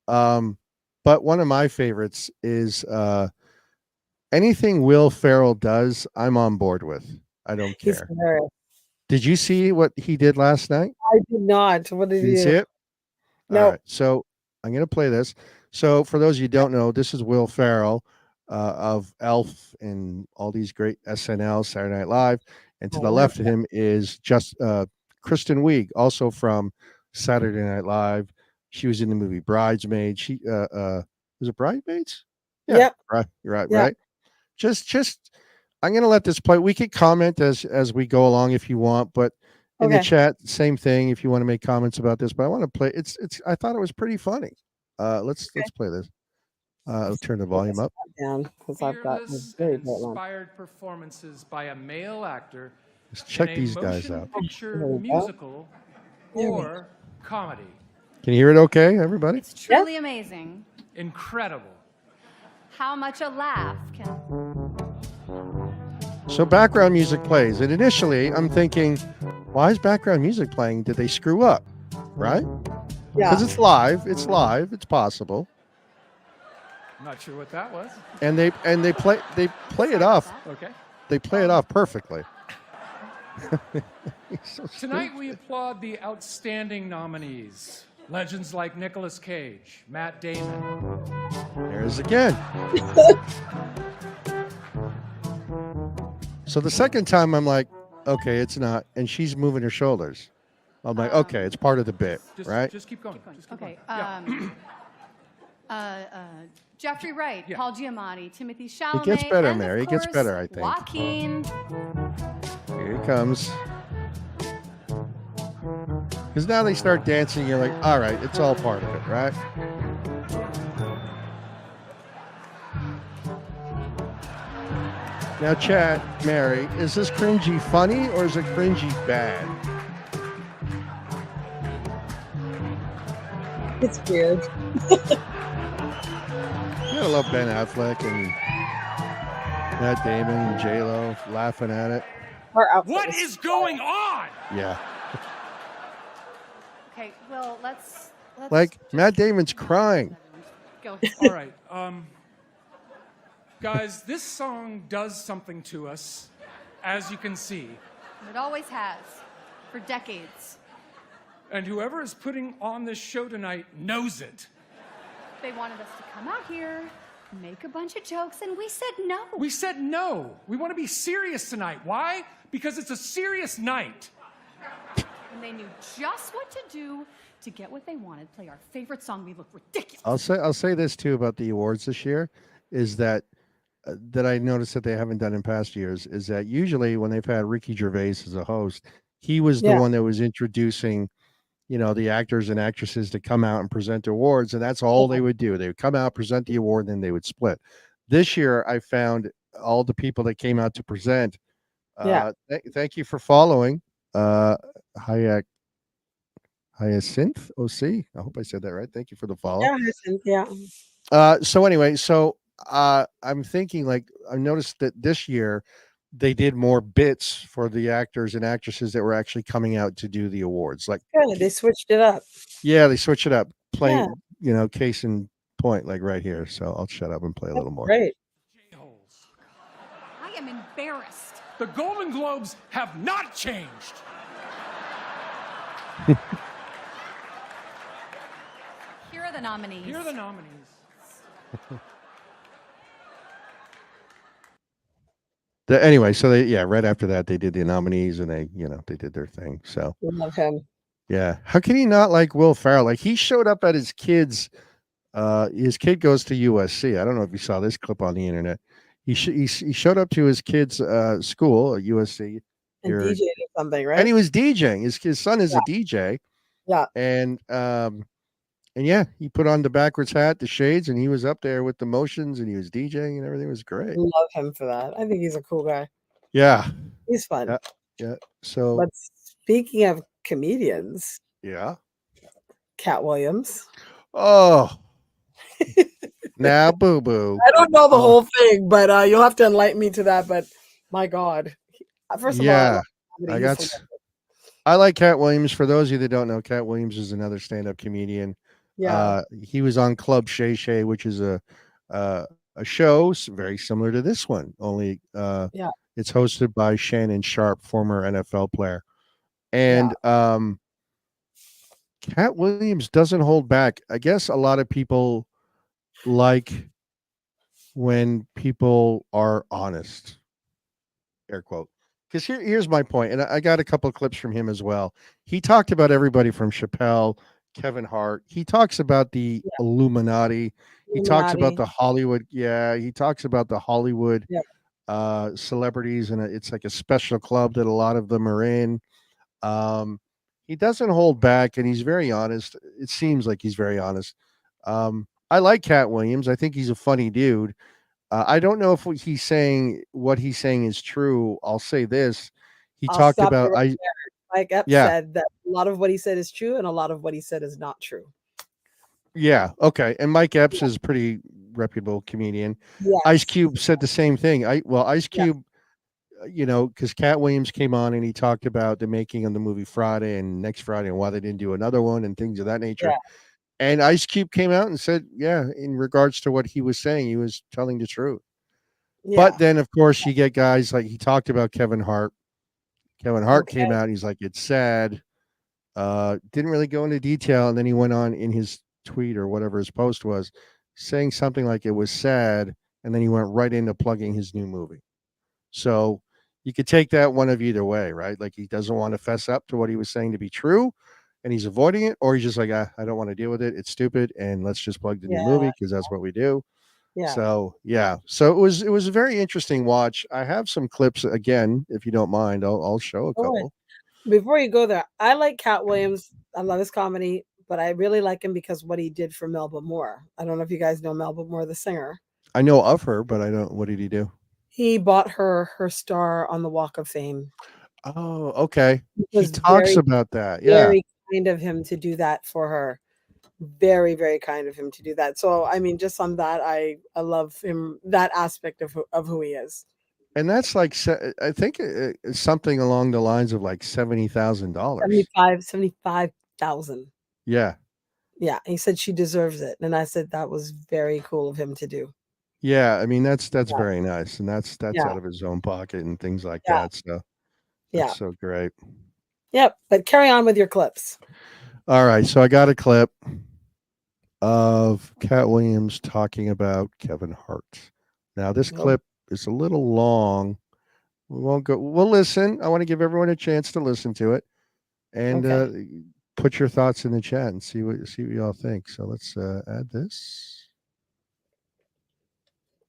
Speaker 1: But one of my favorites is anything Will Ferrell does, I'm on board with. I don't care. Did you see what he did last night?
Speaker 8: I did not. What did you
Speaker 1: see it? All right. So I'm going to play this. So for those of you who don't know, this is Will Ferrell of Elf and all these great SNL, Saturday Night Live. And to the left of him is just Kristen Wiig, also from Saturday Night Live. She was in the movie Bridesmaids. She was it Bridesmaids? Yeah.
Speaker 8: Yep.
Speaker 1: Right. You're right.
Speaker 8: Yep.
Speaker 1: Right. Just I'm going to let this play. We could comment as we go along if you want, but in the chat, same thing if you want to make comments about this, but I want to play it's I thought it was pretty funny. Let's play this. I'll turn the volume up.
Speaker 8: Down because I've got
Speaker 12: Fearless and inspired performances by a male actor
Speaker 1: Let's check
Speaker 12: in a
Speaker 1: these guys
Speaker 12: motion
Speaker 1: out.
Speaker 12: picture musical or comedy.
Speaker 1: Can you hear it okay, everybody?
Speaker 13: It's truly amazing.
Speaker 12: Incredible.
Speaker 13: How much a laugh can...
Speaker 1: So background music plays, and initially I'm thinking, why is background music playing? Did they screw up? Right?
Speaker 8: Yeah.
Speaker 1: Because it's live. It's live. It's possible.
Speaker 12: I'm not sure what that was.
Speaker 1: And they play it off.
Speaker 12: Okay.
Speaker 1: They play it off perfectly. So
Speaker 12: Tonight we applaud the outstanding nominees. Legends like Nicolas Cage, Matt Damon.
Speaker 1: There's again. So the second time I'm like, okay, it's not, and she's moving her shoulders. I'm like, okay, it's part of the bit, right?
Speaker 12: Just keep going. Just keep
Speaker 13: Okay.
Speaker 12: going.
Speaker 13: Jeffrey Wright,
Speaker 12: Yeah.
Speaker 13: Paul Giamatti, Timothy Chalamet.
Speaker 1: It gets better,
Speaker 13: and
Speaker 1: Mary.
Speaker 13: of
Speaker 1: It gets
Speaker 13: course,
Speaker 1: better, I think.
Speaker 13: Joaquin.
Speaker 1: Here it comes. Because now they start dancing, you're like, all right, it's all part of it, right? Now, chat, Mary, is this cringy funny or is it cringy bad?
Speaker 8: It's weird.
Speaker 1: You gotta love Ben Affleck and Matt Damon and J-Lo laughing at it.
Speaker 12: What is going on?
Speaker 1: Yeah.
Speaker 13: Okay, well, let's
Speaker 1: Like, Matt Damon's crying.
Speaker 13: go.
Speaker 12: All right. Guys, this song does something to us, as you can see.
Speaker 13: It always has, for decades.
Speaker 12: And whoever is putting on this show tonight knows it.
Speaker 13: They wanted us to come out here, make a bunch of jokes, and we said no.
Speaker 12: We said no. We want to be serious tonight. Why? Because it's a serious night.
Speaker 13: And they knew just what to do to get what they wanted. Play our favorite song. We look ridiculous.
Speaker 1: I'll say this too about the awards this year is that I noticed that they haven't done in past years is that usually when they've had Ricky Gervais as a host, he was the one that was introducing, the actors and actresses to come out and present awards, and that's all they would do. They would come out, present the award, and then they would split. This year, I found all the people that came out to present. Thank you for following. Hyacinth OC. I hope I said that right. Thank you for the follow.
Speaker 8: Yeah.
Speaker 1: So anyway, I'm thinking like I noticed that this year they did more bits for the actors and actresses that were actually coming out to do the awards. Like
Speaker 8: They switched it up.
Speaker 1: Yeah, they switch it up. Play, case in point, like right here. So I'll shut up and play a little more.
Speaker 8: Great.
Speaker 13: I am embarrassed.
Speaker 12: The Golden Globes have not changed.
Speaker 13: Here are the nominees.
Speaker 12: Here are the nominees.
Speaker 1: Anyway, so right after that they did the nominees and they did their thing. So
Speaker 8: We love him.
Speaker 1: yeah, how can he not like Will Ferrell? Like he showed up at his kid goes to USC. I don't know if you saw this clip on the internet. He showed up to his kid's school at USC
Speaker 8: And DJed or something, right?
Speaker 1: and he was DJing. His son is a DJ.
Speaker 8: Yeah.
Speaker 1: And yeah, he put on the backwards hat, the shades, and he was up there with the motions and he was DJing and everything was great.
Speaker 8: We love him for that. I think he's a cool guy.
Speaker 1: Yeah.
Speaker 8: He's fun.
Speaker 1: Yeah. So
Speaker 8: But speaking of comedians,
Speaker 1: yeah.
Speaker 8: Cat Williams.
Speaker 1: Oh. Now boo boo.
Speaker 8: I don't know the whole thing, but you'll have to enlighten me to that. But my God. First of all,
Speaker 1: I like Cat Williams. For those of you that don't know, Cat Williams is another stand-up comedian.
Speaker 8: Yeah.
Speaker 1: He was on Club Shay Shay, which is a show very similar to this one, only it's hosted by Shannon Sharp, former NFL player. And Cat Williams doesn't hold back. I guess a lot of people like when people are honest, air quote. Because here's my point, and I got a couple of clips from him as well. He talked about everybody from Chappelle, Kevin Hart. He talks about the Illuminati. He talks about
Speaker 8: Illuminati.
Speaker 1: the Hollywood. Yeah, he talks about the Hollywood
Speaker 8: Yeah.
Speaker 1: celebrities, and it's like a special club that a lot of them are in. Um, he doesn't hold back, and he's very honest. It seems like he's very honest. I like Cat Williams. I think he's a funny dude. I don't know if what he's saying is true. I'll say this: he
Speaker 8: I'll
Speaker 1: talked
Speaker 8: stop you
Speaker 1: about
Speaker 8: right there. Mike Epps
Speaker 1: yeah,
Speaker 8: said that a lot of what he said is true and a lot of what he said is not true.
Speaker 1: yeah, okay. And Mike Epps is a pretty reputable comedian. Ice
Speaker 8: Yes.
Speaker 1: Cube said the same thing. Ice
Speaker 8: Yeah.
Speaker 1: Cube, because Cat Williams came on and he talked about the making of the movie Friday and Next Friday and why they didn't do another one and things of that nature.
Speaker 8: Yeah.
Speaker 1: And Ice Cube came out and said, yeah, in regards to what he was saying, he was telling the truth. But then, of course, you get guys like he talked about Kevin Hart. Kevin Hart came out and he's like, it's sad. Didn't really go into detail. And then he went on in his tweet or whatever his post was saying something like it was sad. And then he went right into plugging his new movie. So you could take that one of either way, right? Like he doesn't want to fess up to what he was saying to be true and he's avoiding it, or he's just like, I don't want to deal with it. It's stupid. And let's just plug the new movie because that's what we do.
Speaker 8: Yeah.
Speaker 1: So yeah. So it was a very interesting watch. I have some clips again, if you don't mind. I'll show a couple.
Speaker 8: Before you go there, I like Cat Williams. I love his comedy, but I really like him because what he did for Melba Moore. I don't know if you guys know Melba Moore, the singer.
Speaker 1: I know of her, but I don't. What did he do?
Speaker 8: He bought her star on the Walk of Fame.
Speaker 1: Oh, okay.
Speaker 8: It
Speaker 1: He
Speaker 8: was
Speaker 1: talks about that. Yeah.
Speaker 8: very kind of him to do that for her. Very, very kind of him to do that. So, I mean, just on that, I love him, that aspect of who he is.
Speaker 1: And that's like, I think it's something along the lines of like $70,000.
Speaker 8: 75,000.
Speaker 1: Yeah.
Speaker 8: Yeah. He said she deserves it. And I said that was very cool of him to do.
Speaker 1: Yeah. I mean, that's very nice. And that's
Speaker 8: Yeah.
Speaker 1: out of his own pocket and things like
Speaker 8: Yeah.
Speaker 1: that. So
Speaker 8: Yeah.
Speaker 1: that's so great.
Speaker 8: Yep. But carry on with your clips.
Speaker 1: All right. So I got a clip of Cat Williams talking about Kevin Hart. Now, this clip is a little long. We won't go. We'll listen. I want to give everyone a chance to listen to it and put your thoughts in the chat and see what y'all think. So let's add this.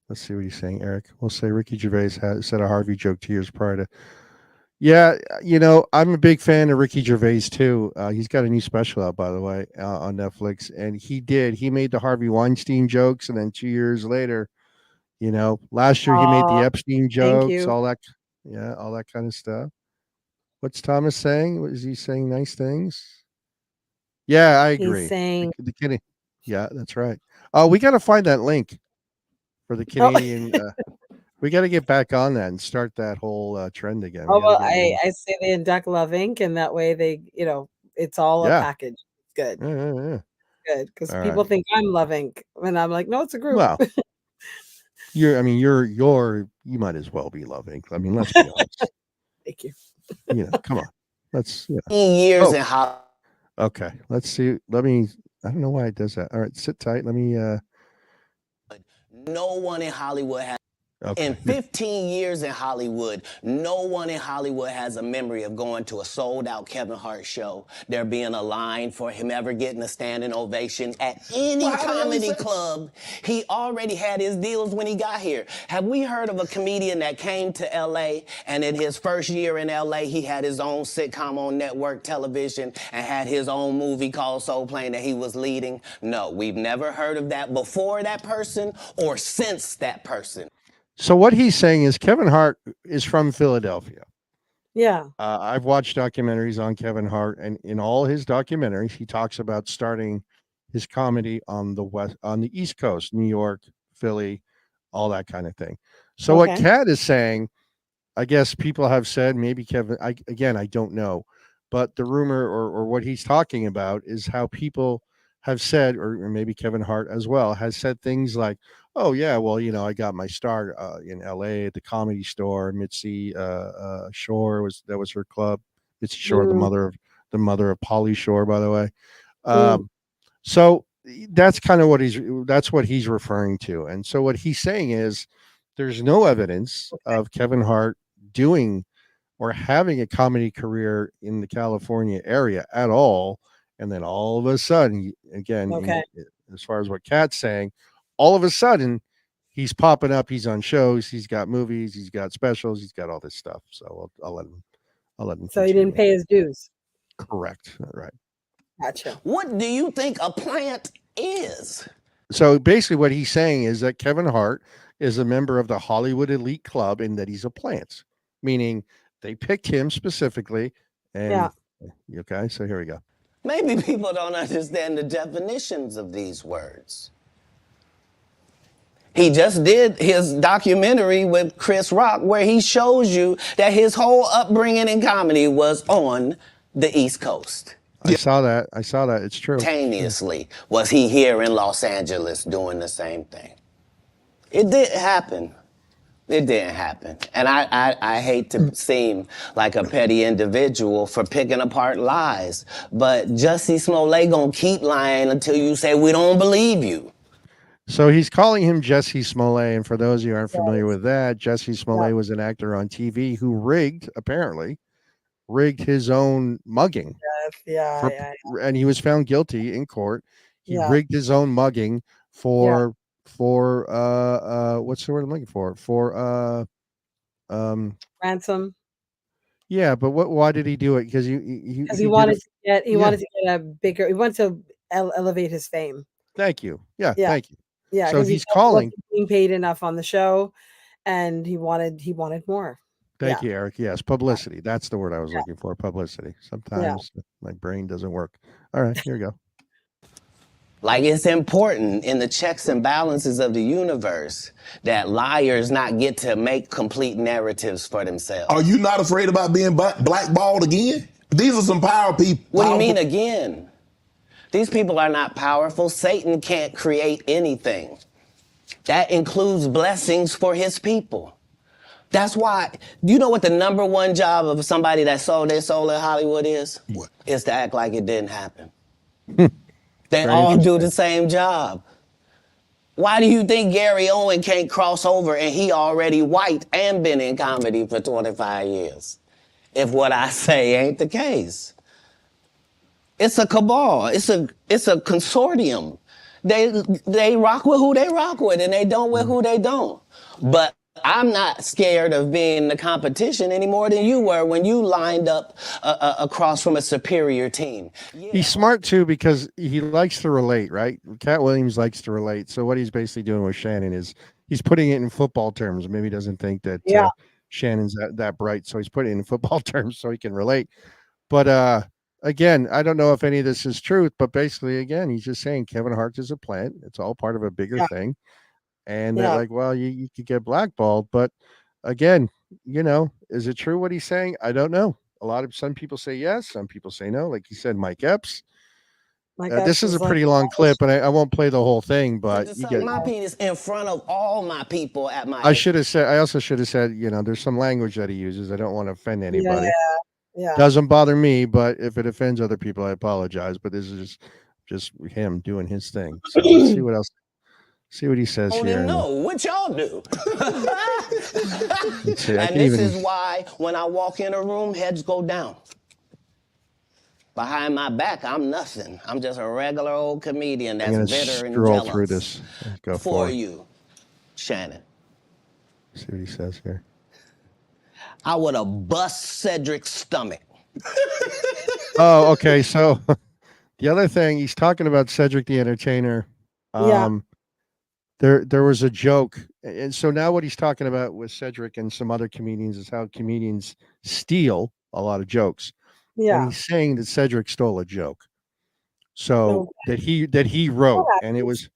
Speaker 1: Let's see what he's saying, Eric. We'll say Ricky Gervais said a Harvey joke 2 years prior to. Yeah, I'm a big fan of Ricky Gervais too. He's got a new special out, by the way, on Netflix, and he made the Harvey Weinstein jokes, and then 2 years later, last year he made the Epstein jokes, all that kind of stuff. What's Thomas saying? What is he saying? Nice things. Yeah, I agree.
Speaker 8: He's saying
Speaker 1: the Canadian. Yeah, that's right. Oh, we got to find that link for the Canadian. We got to get back on that and start that whole trend again.
Speaker 8: Oh, well, I say they induct Love Inc. and that way they, it's all a package. It's good.
Speaker 1: Yeah.
Speaker 8: Good. Because people think I'm Love Inc. And I'm like, no, it's a group.
Speaker 1: Well, you might as well be Love Inc. I mean, let's be honest.
Speaker 8: Thank you.
Speaker 1: Come on. Let's,
Speaker 9: years in Hollywood.
Speaker 1: Okay. Let's see. I don't know why it does that. All right. Sit tight. Let me,
Speaker 9: no one in Hollywood has. In 15 years in Hollywood, no one in Hollywood has a memory of going to a sold-out Kevin Hart show, there being a line for him ever getting a standing ovation at any comedy club. He already had his deals when he got here. Have we heard of a comedian that came to L.A. and in his first year in L.A. he had his own sitcom on network television and had his own movie called Soul Plane that he was leading? No, we've never heard of that before that person or since that person.
Speaker 1: So what he's saying is Kevin Hart is from Philadelphia.
Speaker 8: Yeah.
Speaker 1: I've watched documentaries on Kevin Hart, and in all his documentaries, he talks about starting his comedy on the East Coast, New York, Philly, all that kind of thing. So what Kat is saying, I guess people have said maybe Kevin. I don't know, but the rumor or what he's talking about is how people have said, or maybe Kevin Hart as well, has said things like, oh yeah, well, I got my start in LA at the Comedy Store. Mitzi Shore was her club. Mitzi Shore, the mother of Pauly Shore, by the way. So that's kind of what he's referring to. And so what he's saying is there's no evidence of Kevin Hart doing or having a comedy career in the California area at all. And then all of a sudden, again, as far as what Kat's saying, all of a sudden he's popping up. He's on shows. He's got movies. He's got specials. He's got all this stuff. So I'll let him.
Speaker 8: So
Speaker 1: continue.
Speaker 8: he didn't pay his dues.
Speaker 1: Correct. Right.
Speaker 8: Gotcha.
Speaker 9: What do you think a plant is?
Speaker 1: So basically, what he's saying is that Kevin Hart is a member of the Hollywood elite club and that he's a plant, meaning they picked him specifically. And okay, so here we go.
Speaker 9: Maybe people don't understand the definitions of these words. He just did his documentary with Chris Rock where he shows you that his whole upbringing in comedy was on the East Coast.
Speaker 1: I saw that. It's true.
Speaker 9: Simultaneously, was he here in Los Angeles doing the same thing? It didn't happen. It didn't happen. And I hate to seem like a petty individual for picking apart lies, but Jussie Smollett gonna keep lying until you say we don't believe you.
Speaker 1: So he's calling him Jussie Smollett, and for those of you who aren't familiar with that, Jussie Smollett was an actor on TV who apparently rigged his own mugging. And he was found guilty in court. He rigged his own mugging for what's the word I'm looking for? For
Speaker 8: ransom.
Speaker 1: Yeah, but why did he do it? Because he
Speaker 8: wanted to get a bigger. He wanted to elevate his fame.
Speaker 1: Thank you. Yeah. Thank you.
Speaker 8: Yeah.
Speaker 1: So he's calling.
Speaker 8: Being paid enough on the show, and he wanted more.
Speaker 1: Thank you, Eric. Yes, publicity. That's the word I was looking for. Publicity. Sometimes my brain doesn't work. All right, here we go.
Speaker 9: Like, it's important in the checks and balances of the universe that liars not get to make complete narratives for themselves.
Speaker 14: Are you not afraid about being blackballed again? These are some power people.
Speaker 9: What do you mean again? These people are not powerful. Satan can't create anything. That includes blessings for his people. That's why, do you know what the number one job of somebody that sold their soul in Hollywood is?
Speaker 14: What?
Speaker 9: Is to act like it didn't happen. They all do the same job. Why do you think Gary Owen can't cross over and he already white and been in comedy for 25 years? If what I say ain't the case. It's a cabal. It's a consortium. They rock with who they rock with and they don't with who they don't. But I'm not scared of being the competition any more than you were when you lined up across from a superior team. Yeah.
Speaker 1: He's smart too because he likes to relate, right? Cat Williams likes to relate. So what he's basically doing with Shannon is he's putting it in football terms. Maybe he doesn't think that Shannon's that bright, so he's putting it in football terms so he can relate. But again, I don't know if any of this is truth, but basically, again, he's just saying Kevin Hart is a plant. It's all part of a bigger thing. And they're like, well, you could get blackballed. But again, is it true what he's saying? I don't know. Some people say yes. Some people say no. Like you said, Mike Epps. This is a pretty long clip, and I won't play the whole thing, but you get
Speaker 9: my penis in front of all my people at my.
Speaker 1: I also should have said, there's some language that he uses. I don't want to offend anybody.
Speaker 8: Yeah.
Speaker 1: Doesn't bother me, but if it offends other people, I apologize. But this is just him doing his thing. So let's see what else. See what he says here.
Speaker 9: No, what y'all do?
Speaker 1: See,
Speaker 9: and this is why when I walk in a room, heads go down. Behind my back, I'm nothing. I'm just a regular old comedian that's bitter and jealous.
Speaker 1: Through this. Go
Speaker 9: for you, Shannon.
Speaker 1: See what he says here.
Speaker 9: I would have bust Cedric's stomach.
Speaker 1: Oh, okay. So the other thing, he's talking about Cedric the Entertainer. There was a joke. And so now what he's talking about with Cedric and some other comedians is how comedians steal a lot of jokes.
Speaker 8: Yeah.
Speaker 1: And he's saying that Cedric stole a joke. So that he wrote. And it was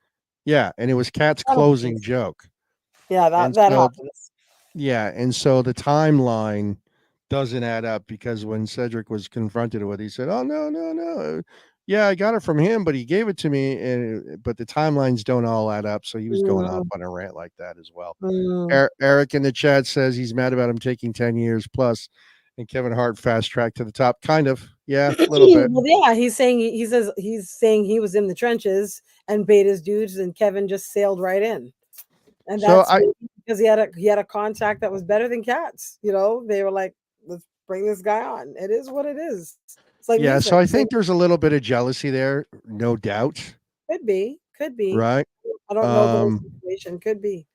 Speaker 1: Kat's closing joke.
Speaker 8: Yeah, that happens.
Speaker 1: Yeah, and so the timeline doesn't add up because when Cedric was confronted with it, he said, "Oh no. Yeah, I got it from him, but he gave it to me, but the timelines don't all add up." So he was going off on a rant like that as well. Eric in the chat says he's mad about him taking 10 years plus, and Kevin Hart fast tracked to the top. Kind of, Yeah, a little bit.
Speaker 8: Well, yeah, he's saying he's saying he was in the trenches and bait his dudes, and Kevin just sailed right in, and
Speaker 1: So
Speaker 8: that's because he had a contact that was better than Cat's. You know, they were like, let's bring this guy on. It is what it is. It's like
Speaker 1: yeah,
Speaker 8: music.
Speaker 1: so I think there's a little bit of jealousy there, no doubt.
Speaker 8: Could be, could be.
Speaker 1: Right.
Speaker 8: I don't know the whole situation. Could be.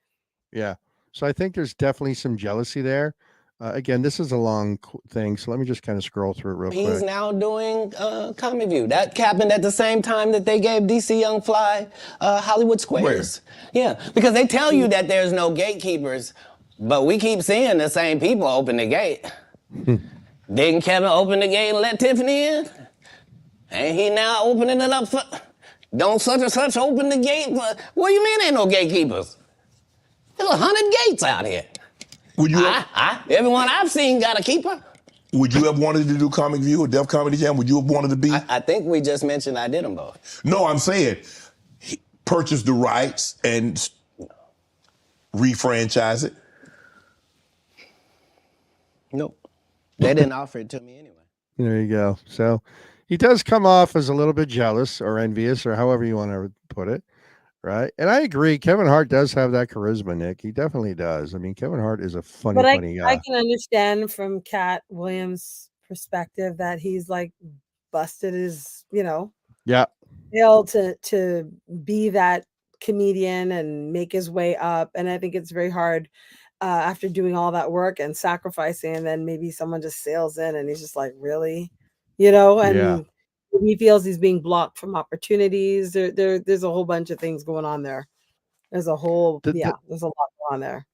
Speaker 1: Yeah. So I think there's definitely some jealousy there. Again, this is a long thing, so let me just kind of scroll through it real
Speaker 9: He's
Speaker 1: quick.
Speaker 9: now doing Comic View. That happened at the same time that they gave DC Young Fly Hollywood Squares. Yeah, because they tell you that there's no gatekeepers, but we keep seeing the same people open the gate. Didn't Kevin open the gate and let Tiffany in? Ain't he now opening it up for... Don't such and such open the gate for... What do you mean ain't no gatekeepers? There's 100 gates out here.
Speaker 14: Would you?
Speaker 9: Everyone I've seen got a keeper.
Speaker 14: Would you have wanted to do Comic View or Def Comedy Jam? Would you have wanted to be?
Speaker 9: I think we just mentioned I did them both.
Speaker 14: No, I'm saying purchase the rights and refranchise it.
Speaker 9: Nope. They didn't offer it to me anyway.
Speaker 1: There you go. So he does come off as a little bit jealous or envious or however you want to put it. Right. And I agree. Kevin Hart does have that charisma, Nick. He definitely does. I mean, Kevin Hart is a funny guy.
Speaker 8: I can understand from Cat Williams' perspective that he's like busted his, able to be that comedian and make his way up. And I think it's very hard after doing all that work and sacrificing, and then maybe someone just sails in and he's just like, really, and he feels he's being blocked from opportunities. There's a whole bunch of things going on there. There's a whole there's a lot going on there.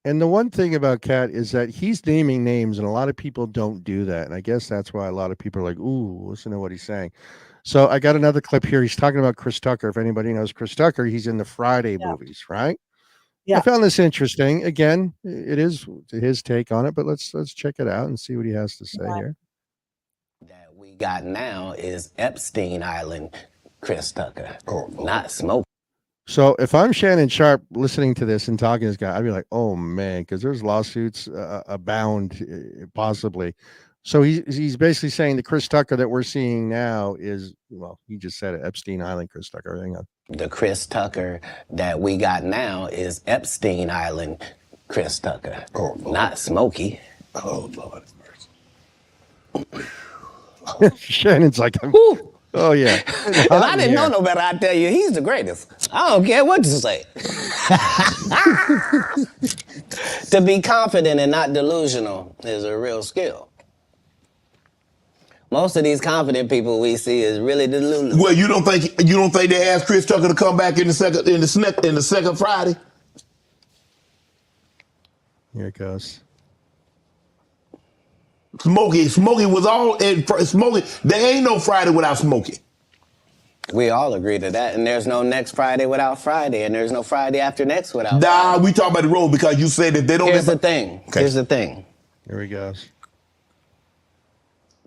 Speaker 1: And the one thing about Cat is that he's naming names, and a lot of people don't do that. And I guess that's why a lot of people are like, ooh, listen to what he's saying. So I got another clip here. He's talking about Chris Tucker. If anybody knows Chris Tucker, he's in the Friday movies, right?
Speaker 8: Yeah.
Speaker 1: I found this interesting. Again, it is his take on it, but let's check it out and see what he has to say here.
Speaker 9: That we got now is Epstein Island Chris Tucker, not Smoke.
Speaker 1: So if I'm Shannon Sharp listening to this and talking to this guy, I'd be like, oh man, because there's lawsuits abound possibly. So he's basically saying the Chris Tucker that we're seeing now is, well, he just said it, Epstein Island Chris Tucker. Hang on.
Speaker 9: The Chris Tucker that we got now is Epstein Island Chris Tucker, not Smokey.
Speaker 14: Oh, Lord.
Speaker 1: Shannon's like, oh yeah.
Speaker 9: If I didn't know no better, I'd tell you he's the greatest. I don't care what you say. To be confident and not delusional is a real skill. Most of these confident people we see is really delusional.
Speaker 14: Well, you don't think they asked Chris Tucker to come back in the second Friday?
Speaker 1: Here it goes.
Speaker 14: Smokey was all in Smokey. There ain't no Friday without Smokey.
Speaker 9: We all agree to that, and there's no next Friday without Friday, and there's no Friday after next without Friday.
Speaker 14: We talk about the road because you said that they don't.
Speaker 9: Here's the thing. Okay. Here's the thing.
Speaker 1: Here he goes.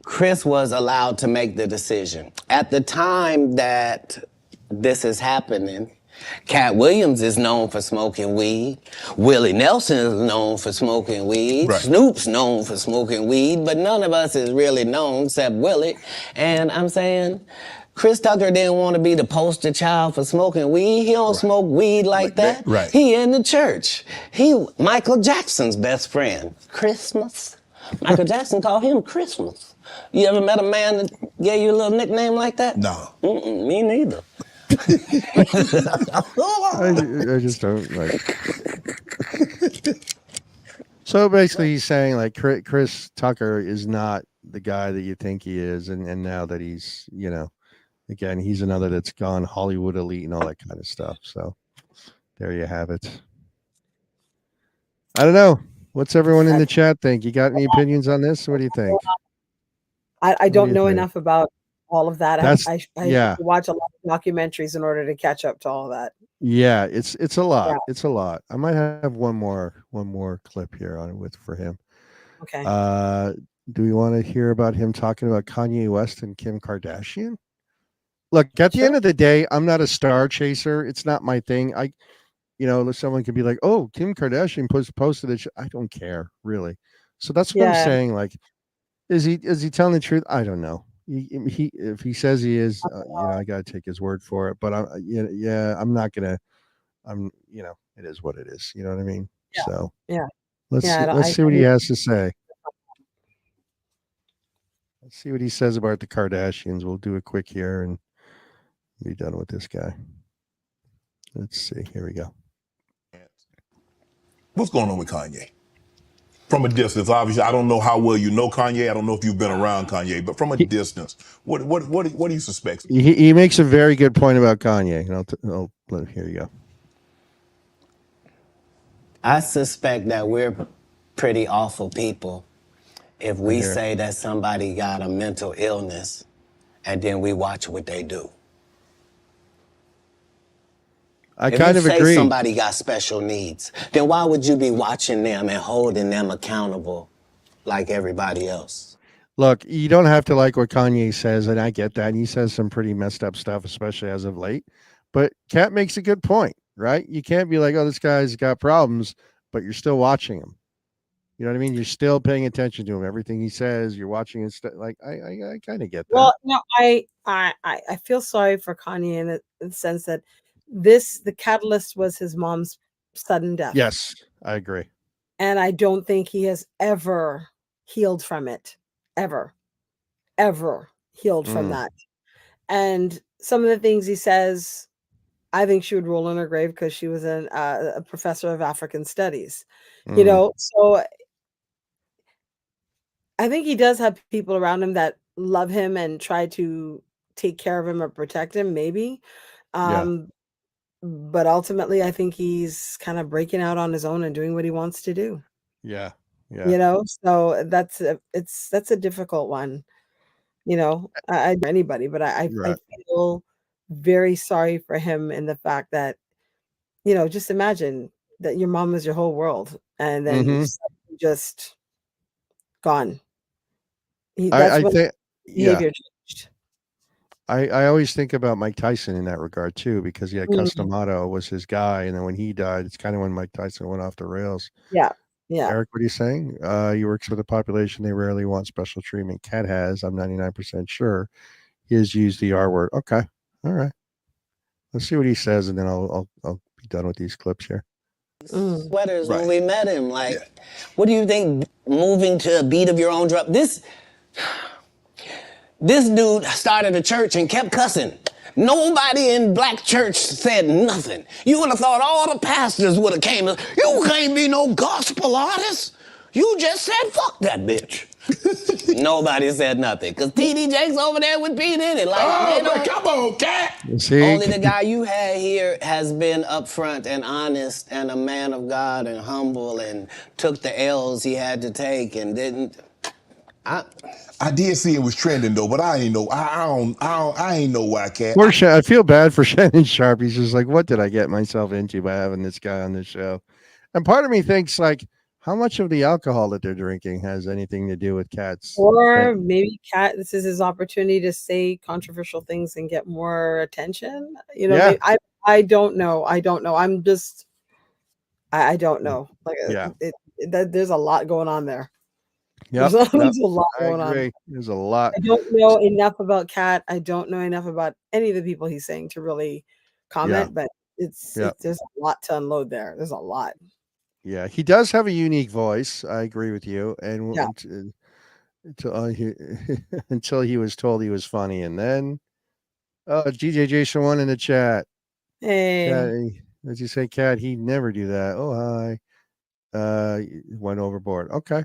Speaker 9: Chris was allowed to make the decision. At the time that this is happening, Cat Williams is known for smoking weed. Willie Nelson is known for smoking weed. Right. Snoop's known for smoking weed, but none of us is really known except Willie. And I'm saying, Chris Tucker didn't want to be the poster child for smoking weed. He don't smoke weed like that.
Speaker 14: Right.
Speaker 9: He in the church. He Michael Jackson's best friend. Christmas. Michael Jackson called him Christmas. You ever met a man that gave you a little nickname like that?
Speaker 14: No.
Speaker 9: Me neither.
Speaker 1: I just don't like. So basically, he's saying like Chris Tucker is not the guy that you think he is, and now that he's, again, he's another that's gone Hollywood elite and all that kind of stuff. So there you have it. I don't know. What's everyone in the chat think? You got any opinions on this? What do you think?
Speaker 8: I don't know enough about all of that. I
Speaker 1: yeah.
Speaker 8: watch a lot of documentaries in order to catch up to all that.
Speaker 1: Yeah, it's a lot.
Speaker 8: Yeah.
Speaker 1: It's a lot. I might have one more clip here on for him.
Speaker 8: Okay.
Speaker 1: Do we want to hear about him talking about Kanye West and Kim Kardashian? Look, at the end of the day, I'm not a star chaser. It's not my thing. Someone could be like, "Oh, Kim Kardashian posted it." I don't care, really. So that's what I'm saying. Like, Is he telling the truth? I don't know. He if he says he is, I got to take his word for it. But I'm not gonna. It is what it is. You know what I mean?
Speaker 8: Yeah.
Speaker 1: So
Speaker 8: Yeah.
Speaker 1: let's
Speaker 8: Yeah.
Speaker 1: see what he has to say. Let's see what he says about the Kardashians. We'll do it quick here and be done with this guy. Let's see. Here we go.
Speaker 14: What's going on with Kanye? From a distance, obviously, I don't know how well you know Kanye. I don't know if you've been around Kanye, but from a distance, what do you suspect?
Speaker 1: He makes a very good point about Kanye. Here you go.
Speaker 9: I suspect that we're pretty awful people if we say that somebody got a mental illness and then we watch what they do.
Speaker 1: I
Speaker 9: if
Speaker 1: kind
Speaker 9: you
Speaker 1: of
Speaker 9: say
Speaker 1: agree.
Speaker 9: somebody got special needs, then why would you be watching them and holding them accountable like everybody else?
Speaker 1: Look, you don't have to like what Kanye says, and I get that. And he says some pretty messed up stuff, especially as of late. But Kat makes a good point, right? You can't be like, oh, this guy's got problems, but you're still watching him. You know what I mean? You're still paying attention to him. Everything he says, you're watching it. Like I kind of get that.
Speaker 8: Well, no, I feel sorry for Kanye in the sense that the catalyst was his mom's sudden death.
Speaker 1: Yes, I agree.
Speaker 8: And I don't think he has ever healed from it. Ever healed from that. And some of the things he says, I think she would roll in her grave because she was a professor of African studies. So I think he does have people around him that love him and try to take care of him or protect him, maybe. But ultimately, I think he's kind of breaking out on his own and doing what he wants to do.
Speaker 1: Yeah.
Speaker 8: So that's a difficult one. I anybody, but I feel very sorry for him in the fact that, just imagine that your mom was your whole world and then just gone.
Speaker 1: I think
Speaker 8: behavior changed.
Speaker 1: I always think about Mike Tyson in that regard too, because Customato was his guy, and then when he died, it's kind of when Mike Tyson went off the rails.
Speaker 8: Yeah.
Speaker 1: Eric, what are you saying? He works with a population they rarely want special treatment. Cat has, I'm 99% sure. He has used the R word. Okay. All right. Let's see what he says, and then I'll be done with these clips here.
Speaker 9: Sweaters when we met him. What do you think moving to a beat of your own drum? This dude started a church and kept cussing. Nobody in black church said nothing. You would have thought all the pastors would have came. You can't be no gospel artist. You just said fuck that bitch. Nobody said nothing because TD Jakes over there with P. Diddy.
Speaker 14: Come on, Cat.
Speaker 9: Only the guy you had here has been upfront and honest and a man of God and humble and took the L's he had to take and didn't.
Speaker 14: I did see it was trending though, but I ain't know. I ain't know why, Cat.
Speaker 1: I feel bad for Shannon Sharp. He's just like, what did I get myself into by having this guy on the show? And part of me thinks like, how much of the alcohol that they're drinking has anything to do with Cat's?
Speaker 8: Or maybe Cat, this is his opportunity to say controversial things and get more attention. I don't know. I don't know. I'm just, I don't know. There's a lot going on there. There's a lot going on.
Speaker 1: There's a lot.
Speaker 8: I don't know enough about Cat. I don't know enough about any of the people he's saying to really comment, but there's a lot to unload there. There's a lot.
Speaker 1: Yeah, he does have a unique voice. I agree with you. And until he was told he was funny, and then DJ Jason 1 in the chat.
Speaker 8: Hey,
Speaker 1: as you say, Cat, he'd never do that. Oh hi. Went overboard. Okay.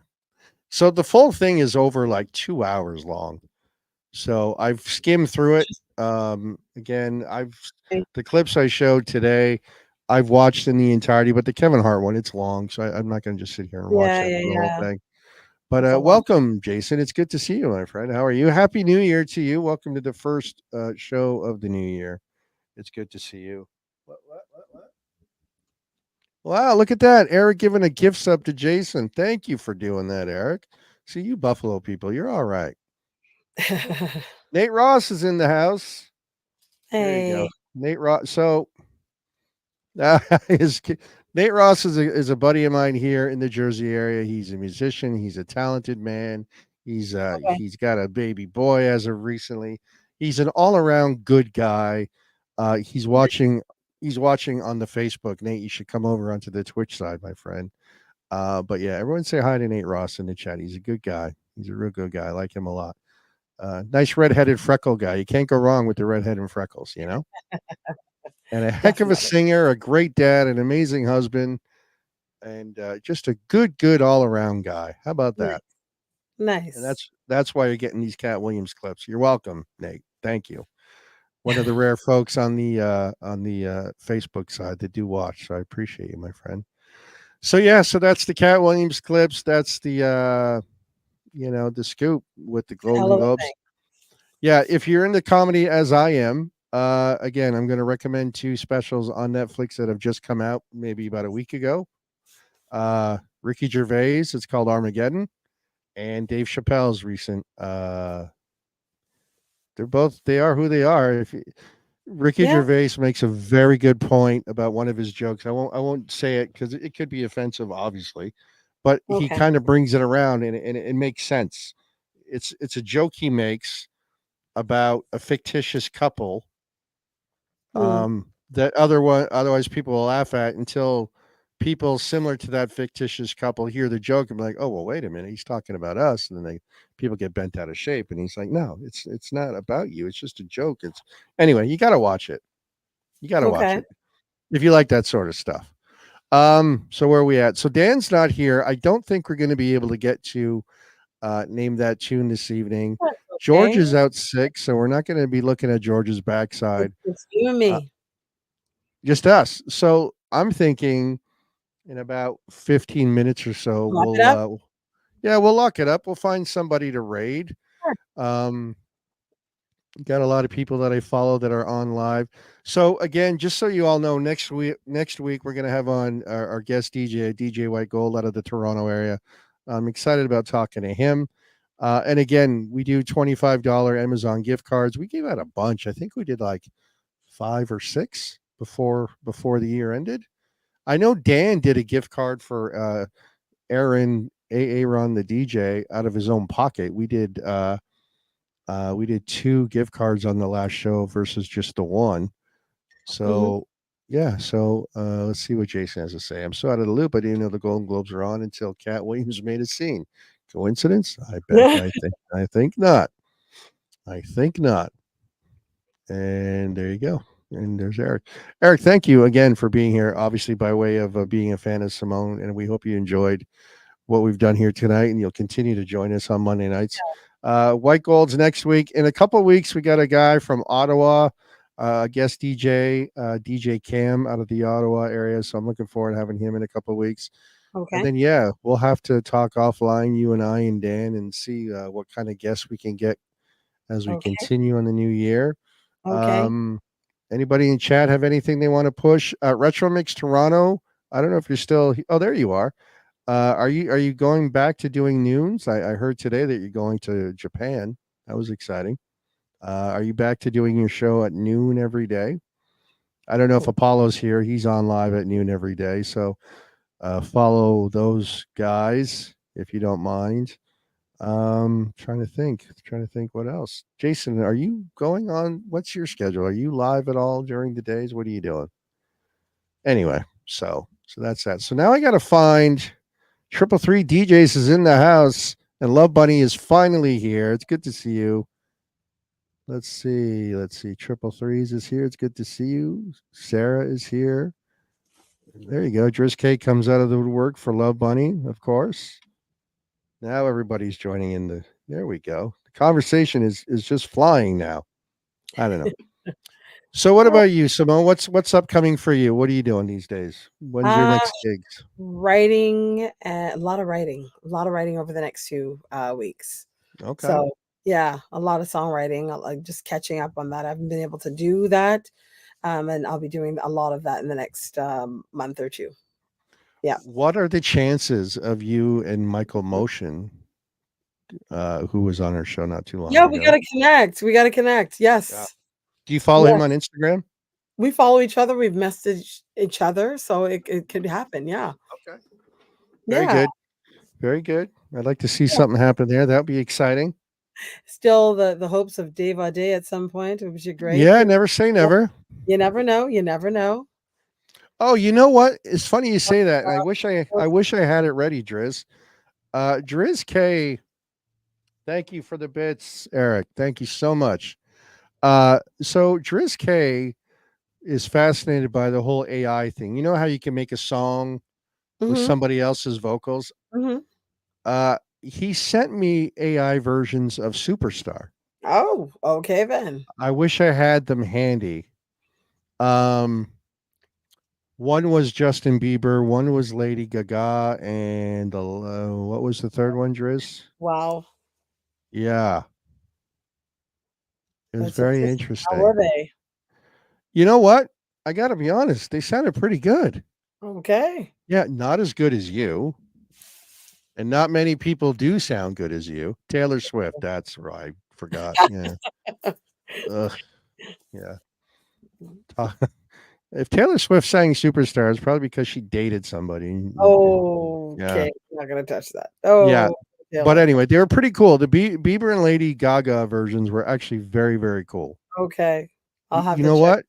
Speaker 1: So the full thing is over like 2 hours long. So I've skimmed through it. Again, the clips I showed today, I've watched in the entirety, but the Kevin Hart one, it's long, so I'm not going to just sit here and watch the whole thing. But welcome, Jason. It's good to see you, my friend. How are you? Happy New Year to you. Welcome to the first show of the new year. It's good to see you. What? Wow, look at that. Eric giving a gift sub to Jason. Thank you for doing that, Eric. See, you Buffalo people, you're all right. Nate Ross is in the house.
Speaker 8: Hey.
Speaker 1: There you go. Nate Ross. So Nate Ross is a buddy of mine here in the Jersey area. He's a musician. He's a talented man. He's got a baby boy as of recently. He's an all around good guy. He's watching on the Facebook. Nate, you should come over onto the Twitch side, my friend. But yeah, everyone say hi to Nate Ross in the chat. He's a good guy. He's a real good guy. I like him a lot. Nice redheaded freckle guy. You can't go wrong with the redhead and freckles, you know? And a heck of a singer, a great dad, an amazing husband, and just a good all around guy. How about that?
Speaker 8: Nice.
Speaker 1: And that's why you're getting these Cat Williams clips. You're welcome, Nate. Thank you. One of the rare folks on the Facebook side that do watch. So I appreciate you, my friend. So yeah, so that's the Cat Williams clips. That's the the scoop with the Golden Globes. Yeah, if you're into comedy as I am, again, I'm going to recommend 2 specials on Netflix that have just come out maybe about a week ago. Ricky Gervais, it's called Armageddon, and Dave Chappelle's recent. They are who they are. Ricky Gervais makes a very good point about one of his jokes. I won't say it because it could be offensive, obviously, but he kind of brings it around and it makes sense. It's a joke he makes about a fictitious couple that otherwise people will laugh at until people similar to that fictitious couple hear the joke and be like, oh well, wait a minute, he's talking about us, and then people get bent out of shape, and he's like, no, it's not about you, it's just a joke. It's anyway, you got to watch it. Watch it if you like that sort of stuff. So where are we at? So Dan's not here. I don't think we're going to be able to get to name that tune this evening. George is out sick, so we're not going to be looking at George's backside.
Speaker 8: It's you and me.
Speaker 1: Just us. So I'm thinking in about 15 minutes or so, we'll lock it up. We'll find somebody to raid. Sure. Got a lot of people that I follow that are on live. So again, just so you all know, next week we're going to have on our guest DJ White Gold out of the Toronto area. I'm excited about talking to him. And again, we do $25 Amazon gift cards. We gave out a bunch. I think we did like 5 or 6 before the year ended. I know Dan did a gift card for Aaron Aaron the DJ out of his own pocket. We did 2 gift cards on the last show versus just the one. So yeah, so let's see what Jason has to say. I'm so out of the loop. I didn't know the Golden Globes are on until Cat Williams made a scene. Coincidence? I bet. I think not. I think not. And there you go. And there's Eric. Eric, thank you again for being here, obviously by way of being a fan of Simone. And we hope you enjoyed what we've done here tonight, and you'll continue to join us on Monday nights. White Gold's next week. In a couple of weeks, we got a guy from Ottawa, guest DJ, DJ Cam out of the Ottawa area. So I'm looking forward to having him in a couple of weeks.
Speaker 8: Okay.
Speaker 1: And then, we'll have to talk offline, you and I and Dan, and see what kind of guests we can get as we continue on the new year.
Speaker 8: Okay.
Speaker 1: Anybody in chat have anything they want to push? Retro Mix Toronto. I don't know if you're still. Oh, there you are. Are you going back to doing noons? I heard today that you're going to Japan. That was exciting. Are you back to doing your show at noon every day? I don't know if Apollo's here. He's on live at noon every day. So follow those guys if you don't mind. Trying to think what else. Jason, are you going on? What's your schedule? Are you live at all during the days? What are you doing? Anyway, so that's that. So now I got to find 333 DJs is in the house, and Love Bunny is finally here. It's good to see you. Let's see. 333s is here. It's good to see you. Sarah is here. There you go. Driz K comes out of the woodwork for Love Bunny, of course. Now everybody's joining in. There we go. The conversation is just flying now. I don't know. So what about you, Simone? What's upcoming for you? What are you doing these days? When's your next gigs?
Speaker 8: Writing, a lot of writing over the next 2 weeks.
Speaker 1: Okay.
Speaker 8: So yeah, a lot of songwriting. Like just catching up on that. I haven't been able to do that, and I'll be doing a lot of that in the next month or 2. Yeah.
Speaker 1: What are the chances of you and Michael Motion, who was on our show not too long ago?
Speaker 8: Yeah, we gotta connect. Yes.
Speaker 1: Yeah. Do you follow him on Instagram?
Speaker 8: We follow each other. We've messaged each other, so it could happen. Yeah.
Speaker 1: Okay. Very good. Very good. I'd like to see something happen there. That would be exciting.
Speaker 8: Still the hopes of Dave Audet at some point, which would be great.
Speaker 1: Yeah, never say never.
Speaker 8: You never know. You never know.
Speaker 1: Oh, you know what? It's funny you say that. And I wish I had it ready, Driz. Driz K, thank you for the bits, Eric. Thank you so much. So Driz K is fascinated by the whole AI thing. You know how you can make a song with
Speaker 8: Mhm.
Speaker 1: somebody else's vocals?
Speaker 8: Mhm.
Speaker 1: He sent me AI versions of Superstar.
Speaker 8: Oh, okay then.
Speaker 1: I wish I had them handy. One was Justin Bieber, one was Lady Gaga, and what was the third one, Driz?
Speaker 8: Wow.
Speaker 1: Yeah. It was
Speaker 8: That's
Speaker 1: very
Speaker 8: interesting. How were
Speaker 1: interesting.
Speaker 8: they?
Speaker 1: You know what? I got to be honest, they sounded pretty good.
Speaker 8: Okay.
Speaker 1: Yeah, not as good as you. And not many people do sound good as you. Taylor Swift, that's right. Forgot. Yeah. Ugh. Yeah. If Taylor Swift sang Superstar, it's probably because she dated somebody.
Speaker 8: Oh,
Speaker 1: Yeah.
Speaker 8: okay. I'm not gonna touch that.
Speaker 1: Yeah.
Speaker 8: Oh,
Speaker 1: But
Speaker 8: Taylor.
Speaker 1: anyway, they were pretty cool. The Bieber and Lady Gaga versions were actually very, very cool.
Speaker 8: Okay. I'll have
Speaker 1: You
Speaker 8: to
Speaker 1: know
Speaker 8: check.
Speaker 1: what?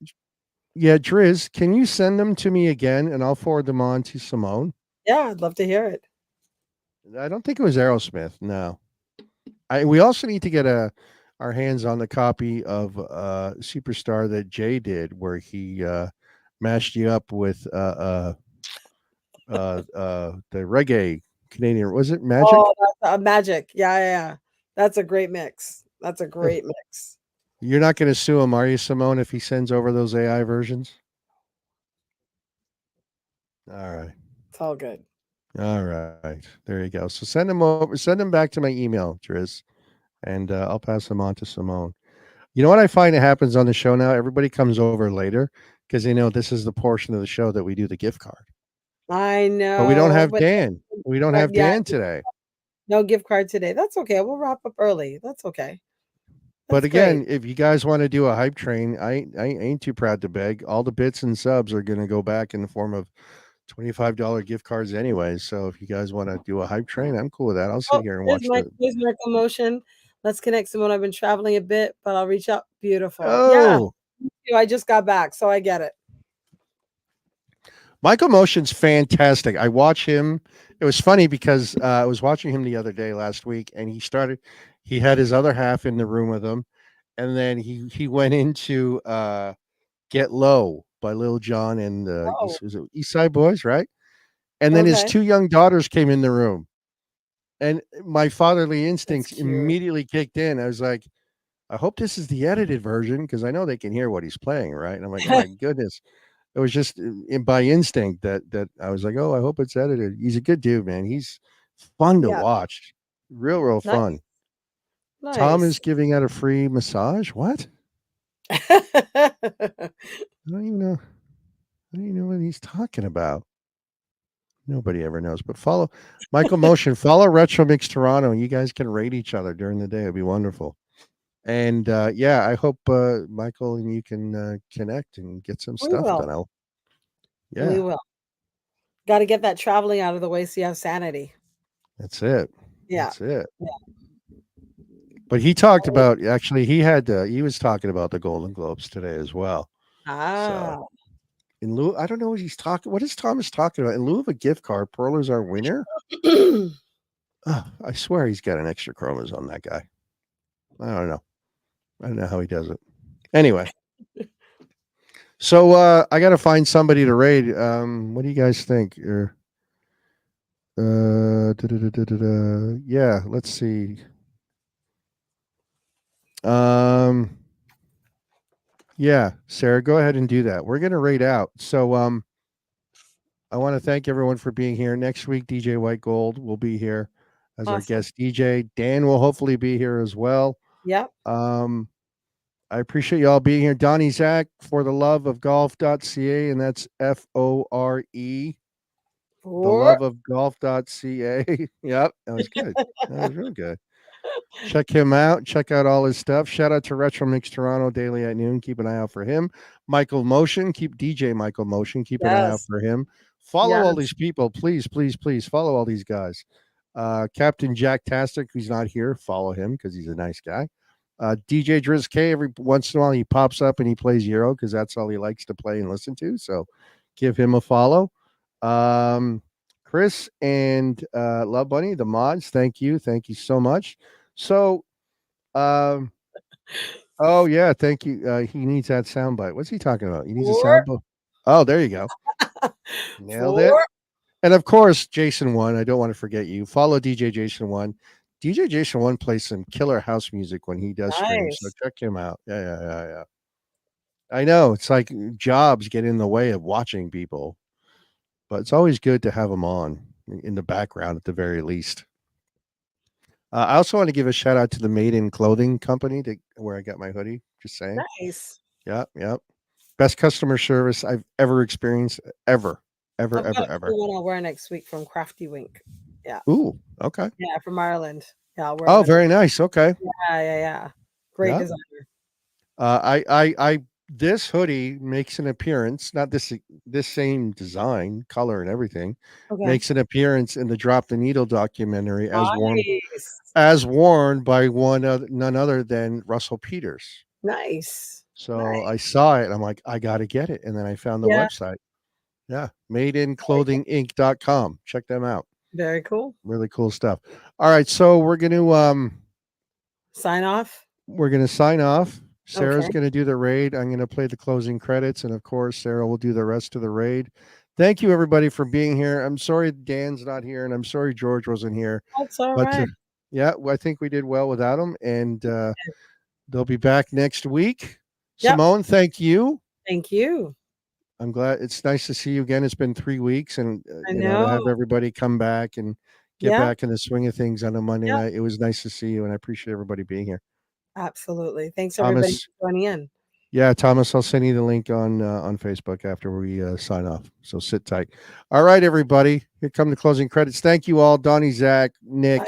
Speaker 1: Yeah, Driz, can you send them to me again and I'll forward them on to Simone?
Speaker 8: Yeah, I'd love to hear it.
Speaker 1: I don't think it was Aerosmith. No. We also need to get our hands on the copy of Superstar that Jay did, where he mashed you up with the reggae Canadian. Was it Magic?
Speaker 8: Oh, that's magic. Yeah, yeah, yeah. That's a great mix. That's a great mix.
Speaker 1: You're not going to sue him, are you, Simone, if he sends over those AI versions? All right.
Speaker 8: It's all good.
Speaker 1: All right. There you go. So send them over. Send them back to my email, Driz, and I'll pass them on to Simone. You know what I find that happens on the show now? Everybody comes over later because they know this is the portion of the show that we do the gift card.
Speaker 8: I
Speaker 1: But we don't
Speaker 8: know,
Speaker 1: have
Speaker 8: but
Speaker 1: Dan. We don't have
Speaker 8: yeah,
Speaker 1: Dan today.
Speaker 8: no gift card today. That's okay. We'll wrap up early. That's okay.
Speaker 1: But
Speaker 8: That's great.
Speaker 1: again, if you guys want to do a hype train, I ain't too proud to beg. All the bits and subs are going to go back in the form of $25 gift cards anyway. So if you guys want to do a hype train, I'm cool with that. I'll sit
Speaker 8: Oh,
Speaker 1: here and watch the.
Speaker 8: there's my promotion. Let's connect, Simone. I've been traveling a bit, but I'll reach out. Beautiful. Yeah.
Speaker 1: Oh,
Speaker 8: I just got back, so I get it.
Speaker 1: Michael Motion's fantastic. I watch him. It was funny because I was watching him the other day last week, and he had his other half in the room with him, and then he went into Get Low by Lil Jon and
Speaker 8: Oh.
Speaker 1: East Side Boys, right? And then his
Speaker 8: Okay.
Speaker 1: two young daughters came in the room, and my fatherly instincts
Speaker 8: cute.
Speaker 1: immediately kicked in. I was like, I hope this is the edited version because I know they can hear what he's playing, right? And I'm like, oh my goodness. It was just by instinct that I was like, oh, I hope it's edited. He's a good dude, man. He's fun to
Speaker 8: Yeah.
Speaker 1: watch. Real
Speaker 8: Nice.
Speaker 1: fun. Tom is
Speaker 8: Nice.
Speaker 1: giving out a free massage. What? I don't even know. I don't even know what he's talking about. Nobody ever knows. But follow Michael Motion, follow Retro Mix Toronto, and you guys can rate each other during the day. It'd be wonderful. And yeah, I hope Michael and you can connect and get some
Speaker 8: We
Speaker 1: stuff
Speaker 8: will.
Speaker 1: done.
Speaker 8: We
Speaker 1: Yeah,
Speaker 8: will. Got to get that traveling out of the way so you have sanity.
Speaker 1: that's it.
Speaker 8: Yeah.
Speaker 1: That's it.
Speaker 8: Yeah.
Speaker 1: But he talked about actually he was talking about the Golden Globes today as well.
Speaker 8: Ah.
Speaker 1: So in lieu, I don't know what he's talking. What is Thomas talking about? In lieu of a gift card, Perler's our winner. Oh, I swear he's got an extra Curlers on that guy. I don't know. I don't know how he does it. Anyway. So I gotta find somebody to raid. What do you guys think? Yeah, let's see. Yeah, Sarah, go ahead and do that. We're gonna raid out. So I want to thank everyone for being here. Next week, DJ White Gold will be here as our
Speaker 8: Awesome.
Speaker 1: guest DJ. Dan will hopefully be here as well.
Speaker 8: Yep.
Speaker 1: I appreciate you all being here. Donnie Zach for the love of golf.ca, and that's FORE. The love of golf.ca. Yep, that was good. That was real good. Check him out. Check out all his stuff. Shout out to Retro Mix Toronto daily at noon. Keep an eye out for him. Michael Motion. Keep DJ Michael Motion. Keep an eye out
Speaker 8: Yes.
Speaker 1: for him. Follow all
Speaker 8: Yes.
Speaker 1: these people. Please, please, please follow all these guys. Captain Jack Tastic, who's not here, follow him because he's a nice guy. DJ Driz K, every once in a while he pops up and he plays Euro because that's all he likes to play and listen to. So give him a follow. Chris and Love Bunny, the mods, thank you so much. So, oh yeah, thank you. He needs that soundbite. What's he talking about? He needs a soundbite. Oh, there you go. Nailed it. And of course, Jason 1. I don't want to forget you. Follow DJ Jason 1. DJ Jason 1 plays some killer house music when he does streams, so check him out. Yeah. I know it's like jobs get in the way of watching people, but it's always good to have them on in the background at the very least. I also want to give a shout out to the Made in Clothing company where I got my hoodie. Just saying.
Speaker 8: Nice.
Speaker 1: Yep. Best customer service I've ever experienced. Ever.
Speaker 8: I've got the one I'll wear next week from Crafty Wink. Yeah.
Speaker 1: Ooh. Okay.
Speaker 8: Yeah, from Ireland. Yeah. I'll wear
Speaker 1: Oh, very nice. Okay.
Speaker 8: Yeah. Great designer.
Speaker 1: I this hoodie makes an appearance. Not this same design, color, and everything.
Speaker 8: Okay.
Speaker 1: Makes an appearance in the Drop the Needle documentary as worn by none other than Russell Peters.
Speaker 8: Nice.
Speaker 1: So I saw it and I'm like, I got to get it. And then I found the website. Yeah. madeinclothinginc.com. Check them out.
Speaker 8: Very cool.
Speaker 1: Really cool stuff. All right. So we're going to
Speaker 8: sign off.
Speaker 1: We're going to sign off. Sarah's going to do the raid. I'm going to play the closing credits. And of course, Sarah will do the rest of the raid. Thank you, everybody, for being here. I'm sorry Dan's not here. And I'm sorry George wasn't here.
Speaker 8: That's all right.
Speaker 1: Yeah, I think we did well without him. And they'll be back next week. Yep. Simone, thank you.
Speaker 8: Thank you.
Speaker 1: I'm glad. It's nice to see you again. It's been 3 weeks, and to have everybody come back and get back in the swing of things on a Monday night. It was nice to see you, and I appreciate everybody being here.
Speaker 8: Absolutely. Thanks everybody for joining in.
Speaker 1: Yeah, Thomas, I'll send you the link on Facebook after we sign off. So sit tight. All right, everybody. Here come the closing credits. Thank you all, Donnie, Zach, Nick,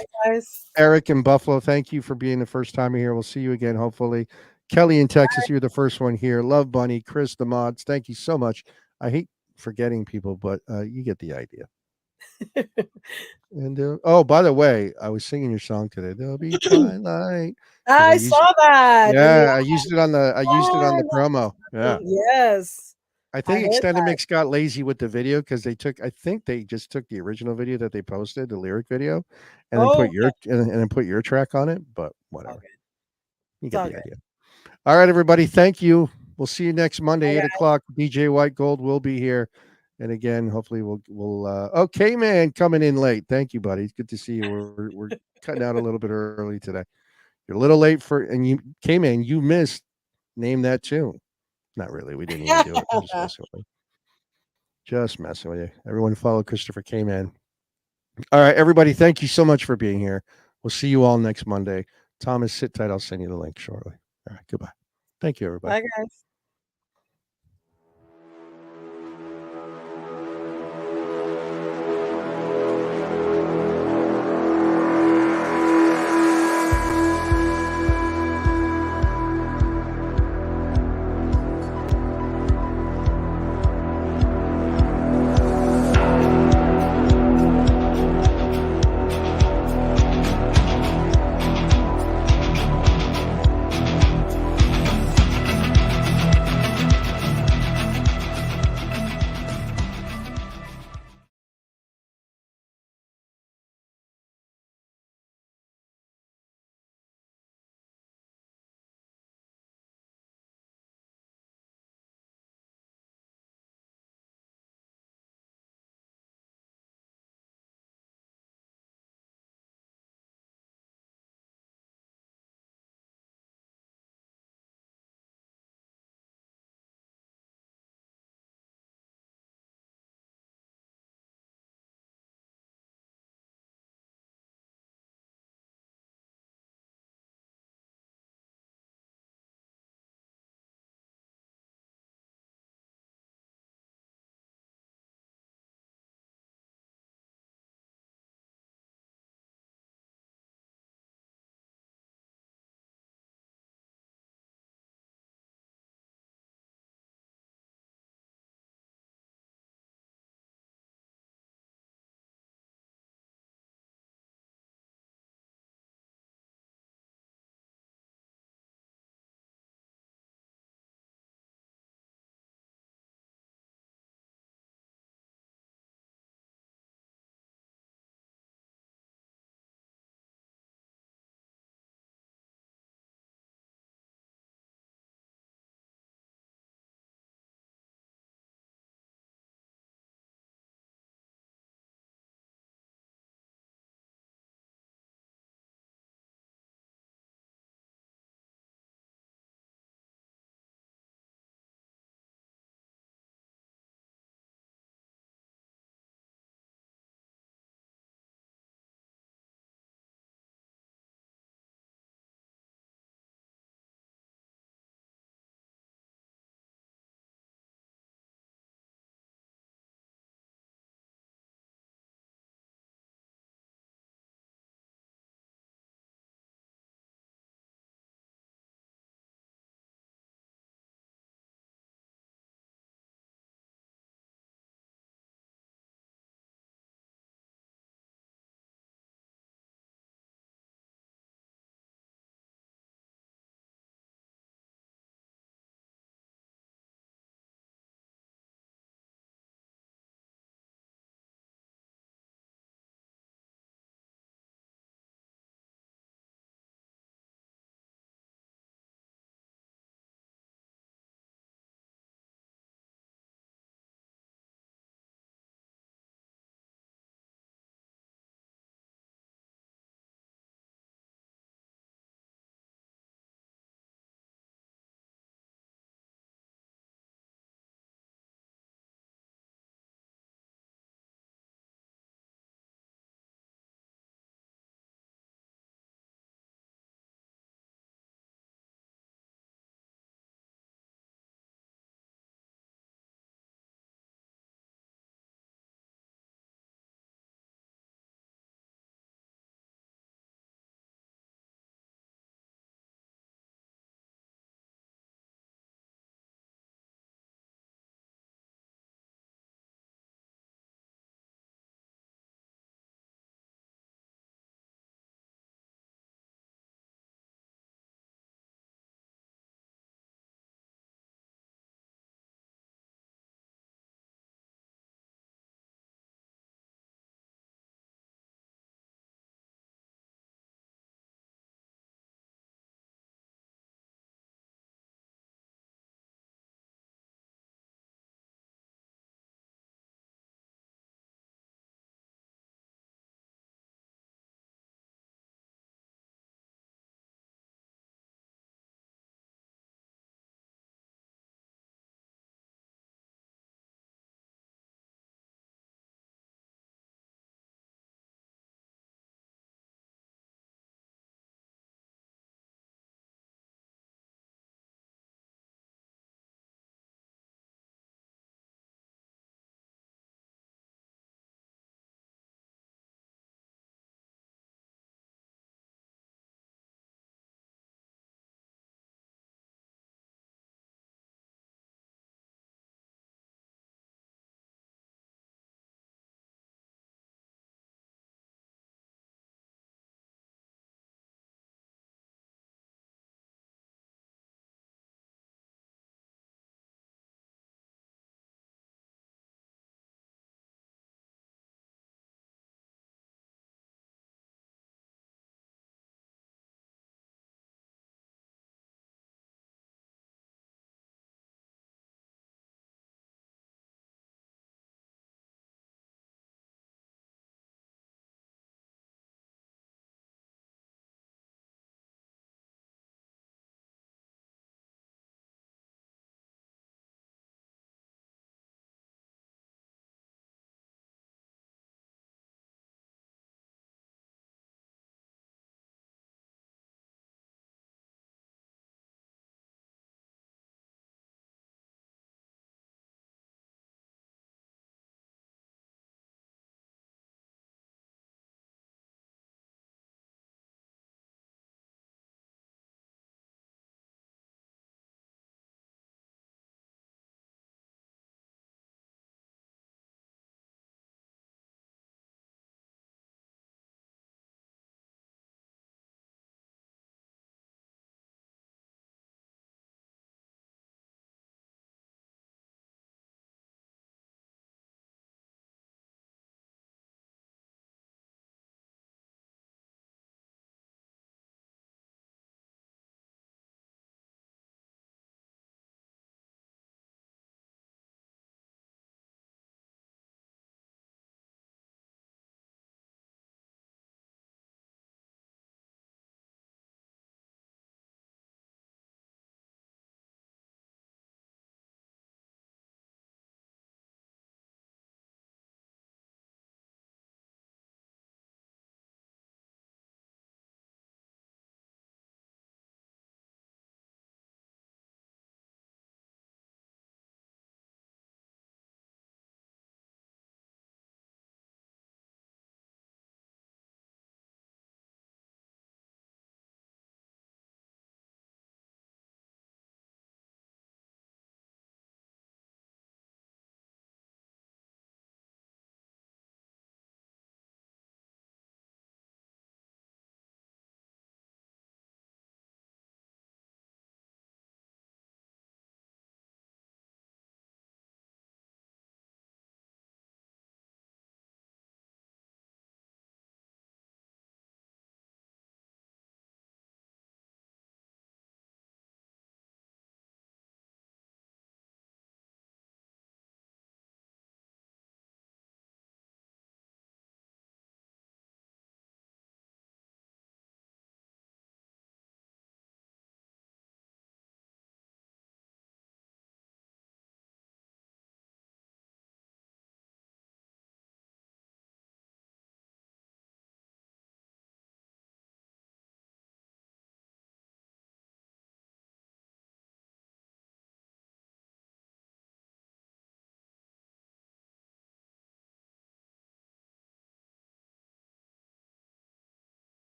Speaker 1: Eric, and Buffalo. Thank you for being the first time here. We'll see you again, hopefully. Kelly in Texas, you're the first one here. Love Bunny, Chris, the mods. Thank you so much. I hate forgetting people, but you get the idea. And oh, by the way, I was singing your song today. There'll be twilight.
Speaker 8: I saw that.
Speaker 1: Yeah, I used it on the promo. Yeah.
Speaker 8: Yes.
Speaker 1: I think Extended Mix got lazy with the video because I think they just took the original video that they posted, the lyric video, and then put your track on it. But whatever. Okay. You get the idea. All right, everybody. Thank you. We'll see you next Monday, 8 o'clock. DJ White Gold will be here. And again, hopefully we'll okay, man, coming in late. Thank you, buddy. It's good to see you. We're cutting out a little bit early today. You're a little late K-Man, you missed Name That Tune. Not really. We didn't even do it. Just messing with you. Everyone follow Christopher K-Man. All right, everybody. Thank you so much for being here. We'll see you all next Monday. Thomas, sit tight. I'll send you the link shortly. All right. Goodbye. Thank you, everybody.
Speaker 8: Bye, guys.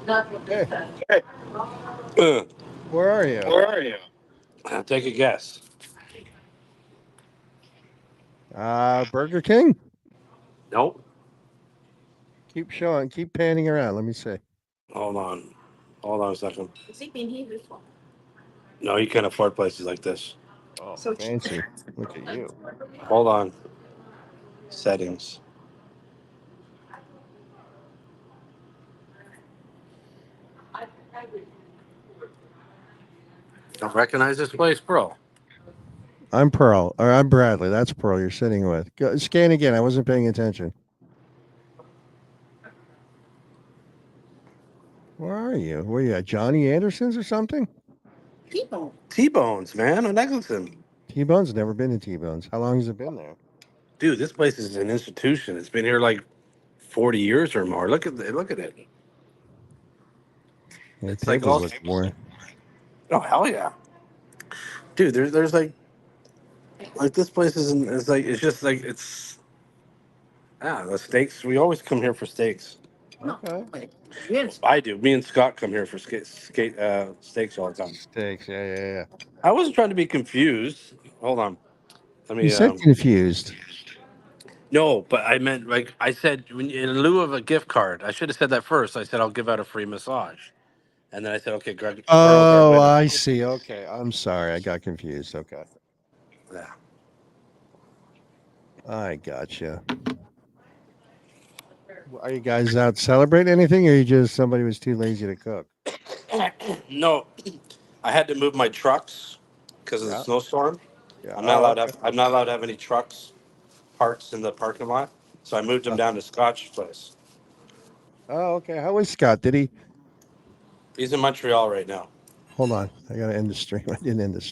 Speaker 1: Hey. Where are you?
Speaker 15: Where are you? Take a guess.
Speaker 1: Burger King?
Speaker 15: Nope.
Speaker 1: Keep panning around. Let me see.
Speaker 15: Hold on a second. No, you can't afford places like this.
Speaker 1: Oh, fancy. Look at you.
Speaker 15: Hold on. Settings. Don't recognize this place, bro.
Speaker 1: I'm Pearl. Or I'm Bradley. That's Pearl you're sitting with. Scan again. I wasn't paying attention. Where are you? Where are you at? Johnny Anderson's or something?
Speaker 15: T-Bones, man, on Eglinton.
Speaker 1: T-Bone's never been to T-Bone's. How long has it been there?
Speaker 15: Dude, this place is an institution. It's been here like 40 years or more. Look at it.
Speaker 1: Yeah,
Speaker 15: It's like
Speaker 1: tables
Speaker 15: all.
Speaker 1: look more.
Speaker 15: Oh hell yeah, dude. There's like this place isn't. It's like it's just like it's. The steaks. We always come here for steaks.
Speaker 1: Okay.
Speaker 15: I do. Me and Scott come here for steaks all the time.
Speaker 1: Steaks. Yeah.
Speaker 15: I wasn't trying to be confused. Hold on. Let me.
Speaker 1: You said confused.
Speaker 15: No, but I meant like I said in lieu of a gift card. I should have said that first. I said I'll give out a free massage, and then I said okay, Greg.
Speaker 1: Oh, I see. Okay, I'm sorry. I got confused. Okay.
Speaker 15: Yeah.
Speaker 1: I gotcha. Are you guys out celebrating anything, or you just somebody was too lazy to cook?
Speaker 15: No, I had to move my trucks because of the snowstorm.
Speaker 1: Yeah.
Speaker 15: I'm not allowed to have any trucks parked in the parking lot, so I moved them down to Scott's place.
Speaker 1: Oh, okay. How is Scott? Did he?
Speaker 15: He's in Montreal right now.
Speaker 1: Hold on. I gotta end the stream. I didn't end the stream.